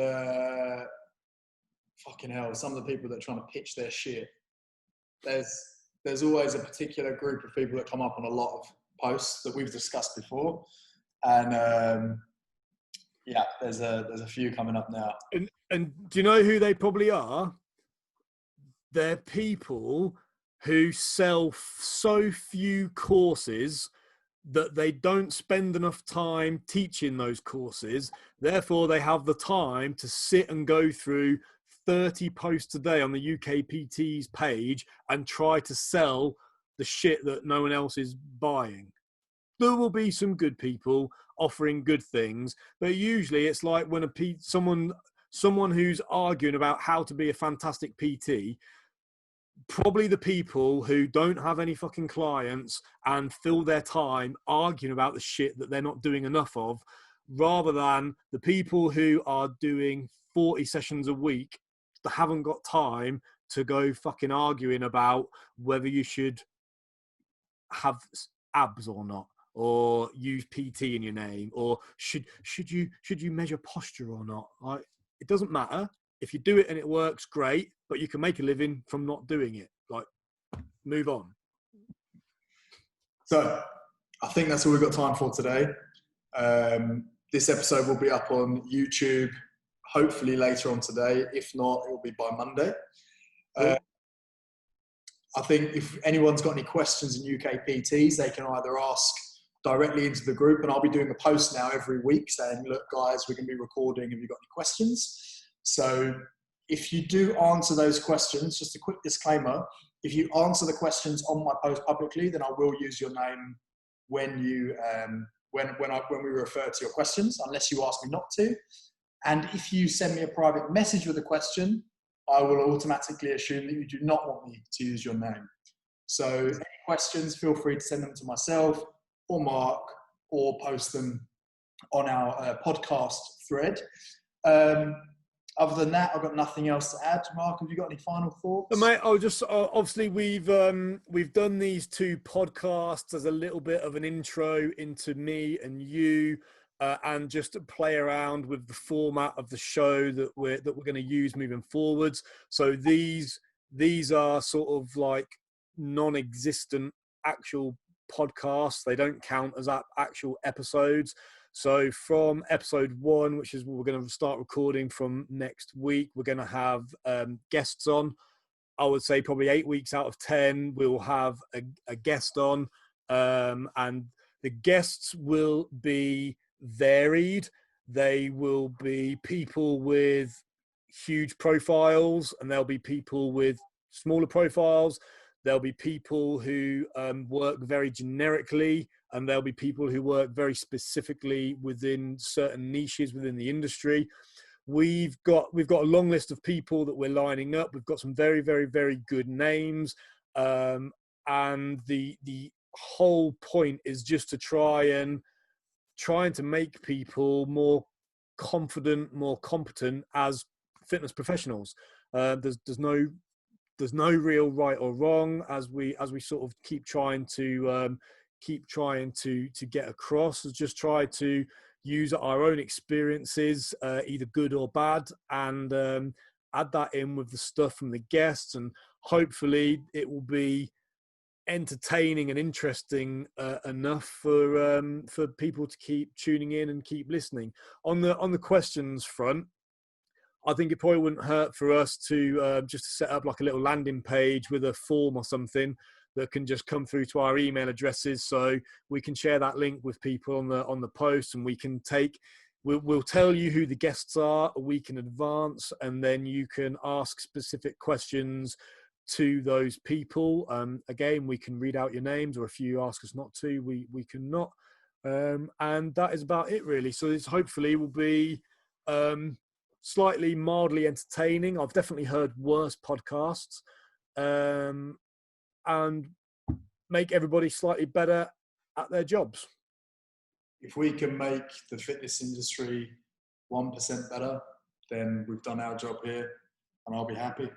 fucking hell, some of the people that are trying to pitch their shit. There's always a particular group of people that come up on a lot of posts that we've discussed before, and yeah, there's a few coming up now. And do you know who they probably are? They're people who sell so few courses that they don't spend enough time teaching those courses. Therefore, they have the time to sit and go through 30 posts a day on the UK PTs page and try to sell the shit that no one else is buying. There will be some good people offering good things, but usually it's like when someone who's arguing about how to be a fantastic PT, probably the people who don't have any fucking clients and fill their time arguing about the shit that they're not doing enough of, rather than the people who are doing 40 sessions a week that haven't got time to go fucking arguing about whether you should have abs or not, or use PT in your name, or should you measure posture or not. Like, it doesn't matter. If you do it and it works, great, but you can make a living from not doing it. Like, move on. So I think that's all we've got time for today. This episode will be up on YouTube, hopefully later on today. If not, it will be by Monday. I think if anyone's got any questions in UK PTs, they can either ask directly into the group, and I'll be doing a post now every week saying, look, guys, we're going to be recording. Have you got any questions? So if you do answer those questions, just a quick disclaimer, if you answer the questions on my post publicly, then I will use your name when you when we refer to your questions, unless you ask me not to. And if you send me a private message with a question, I will automatically assume that you do not want me to use your name. So any questions, feel free to send them to myself or Mark, or post them on our podcast thread. Other than that, I've got nothing else to add. Mark, have you got any final thoughts? Mate, I'll just obviously we've done these two podcasts as a little bit of an intro into me and you, and just to play around with the format of the show that we're going to use moving forwards. So these are sort of like non-existent actual podcasts. They don't count as actual episodes. So from episode 1, which is what we're going to start recording from next week, we're going to have guests on. I would say probably 8 weeks out of 10, we'll have a guest on. And the guests will be varied. They will be people with huge profiles, and there'll be people with smaller profiles. There'll be people who work very generically, and there'll be people who work very specifically within certain niches within the industry. We've got a long list of people that we're lining up. We've got some very, very, very good names, and the whole point is just to trying to make people more confident, more competent as fitness professionals. There's no real right or wrong as we sort of keep trying to get across. Just try to use our own experiences, either good or bad, and add that in with the stuff from the guests, and hopefully it will be entertaining and interesting enough for people to keep tuning in and keep listening. On the questions front, I think it probably wouldn't hurt for us to just set up like a little landing page with a form or something that can just come through to our email addresses, so we can share that link with people on the post, and we'll tell you who the guests are a week in advance, and then you can ask specific questions to those people. Again, we can read out your names, or if you ask us not to, we can not. And that is about it, really. So this hopefully will be slightly mildly entertaining. I've definitely heard worse podcasts, and make everybody slightly better at their jobs. If we can make the fitness industry 1% better, then we've done our job here, and I'll be happy.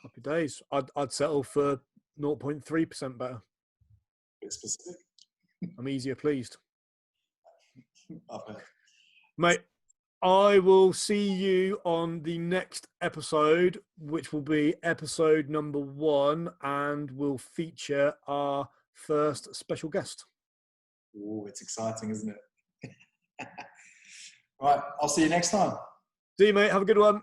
Happy days. I'd settle for 0.3% better. A bit specific. I'm easier pleased. Okay. Mate, I will see you on the next episode, which will be episode number 1, and will feature our first special guest. Oh, it's exciting, isn't it? All right, I'll see you next time. See you, mate. Have a good one.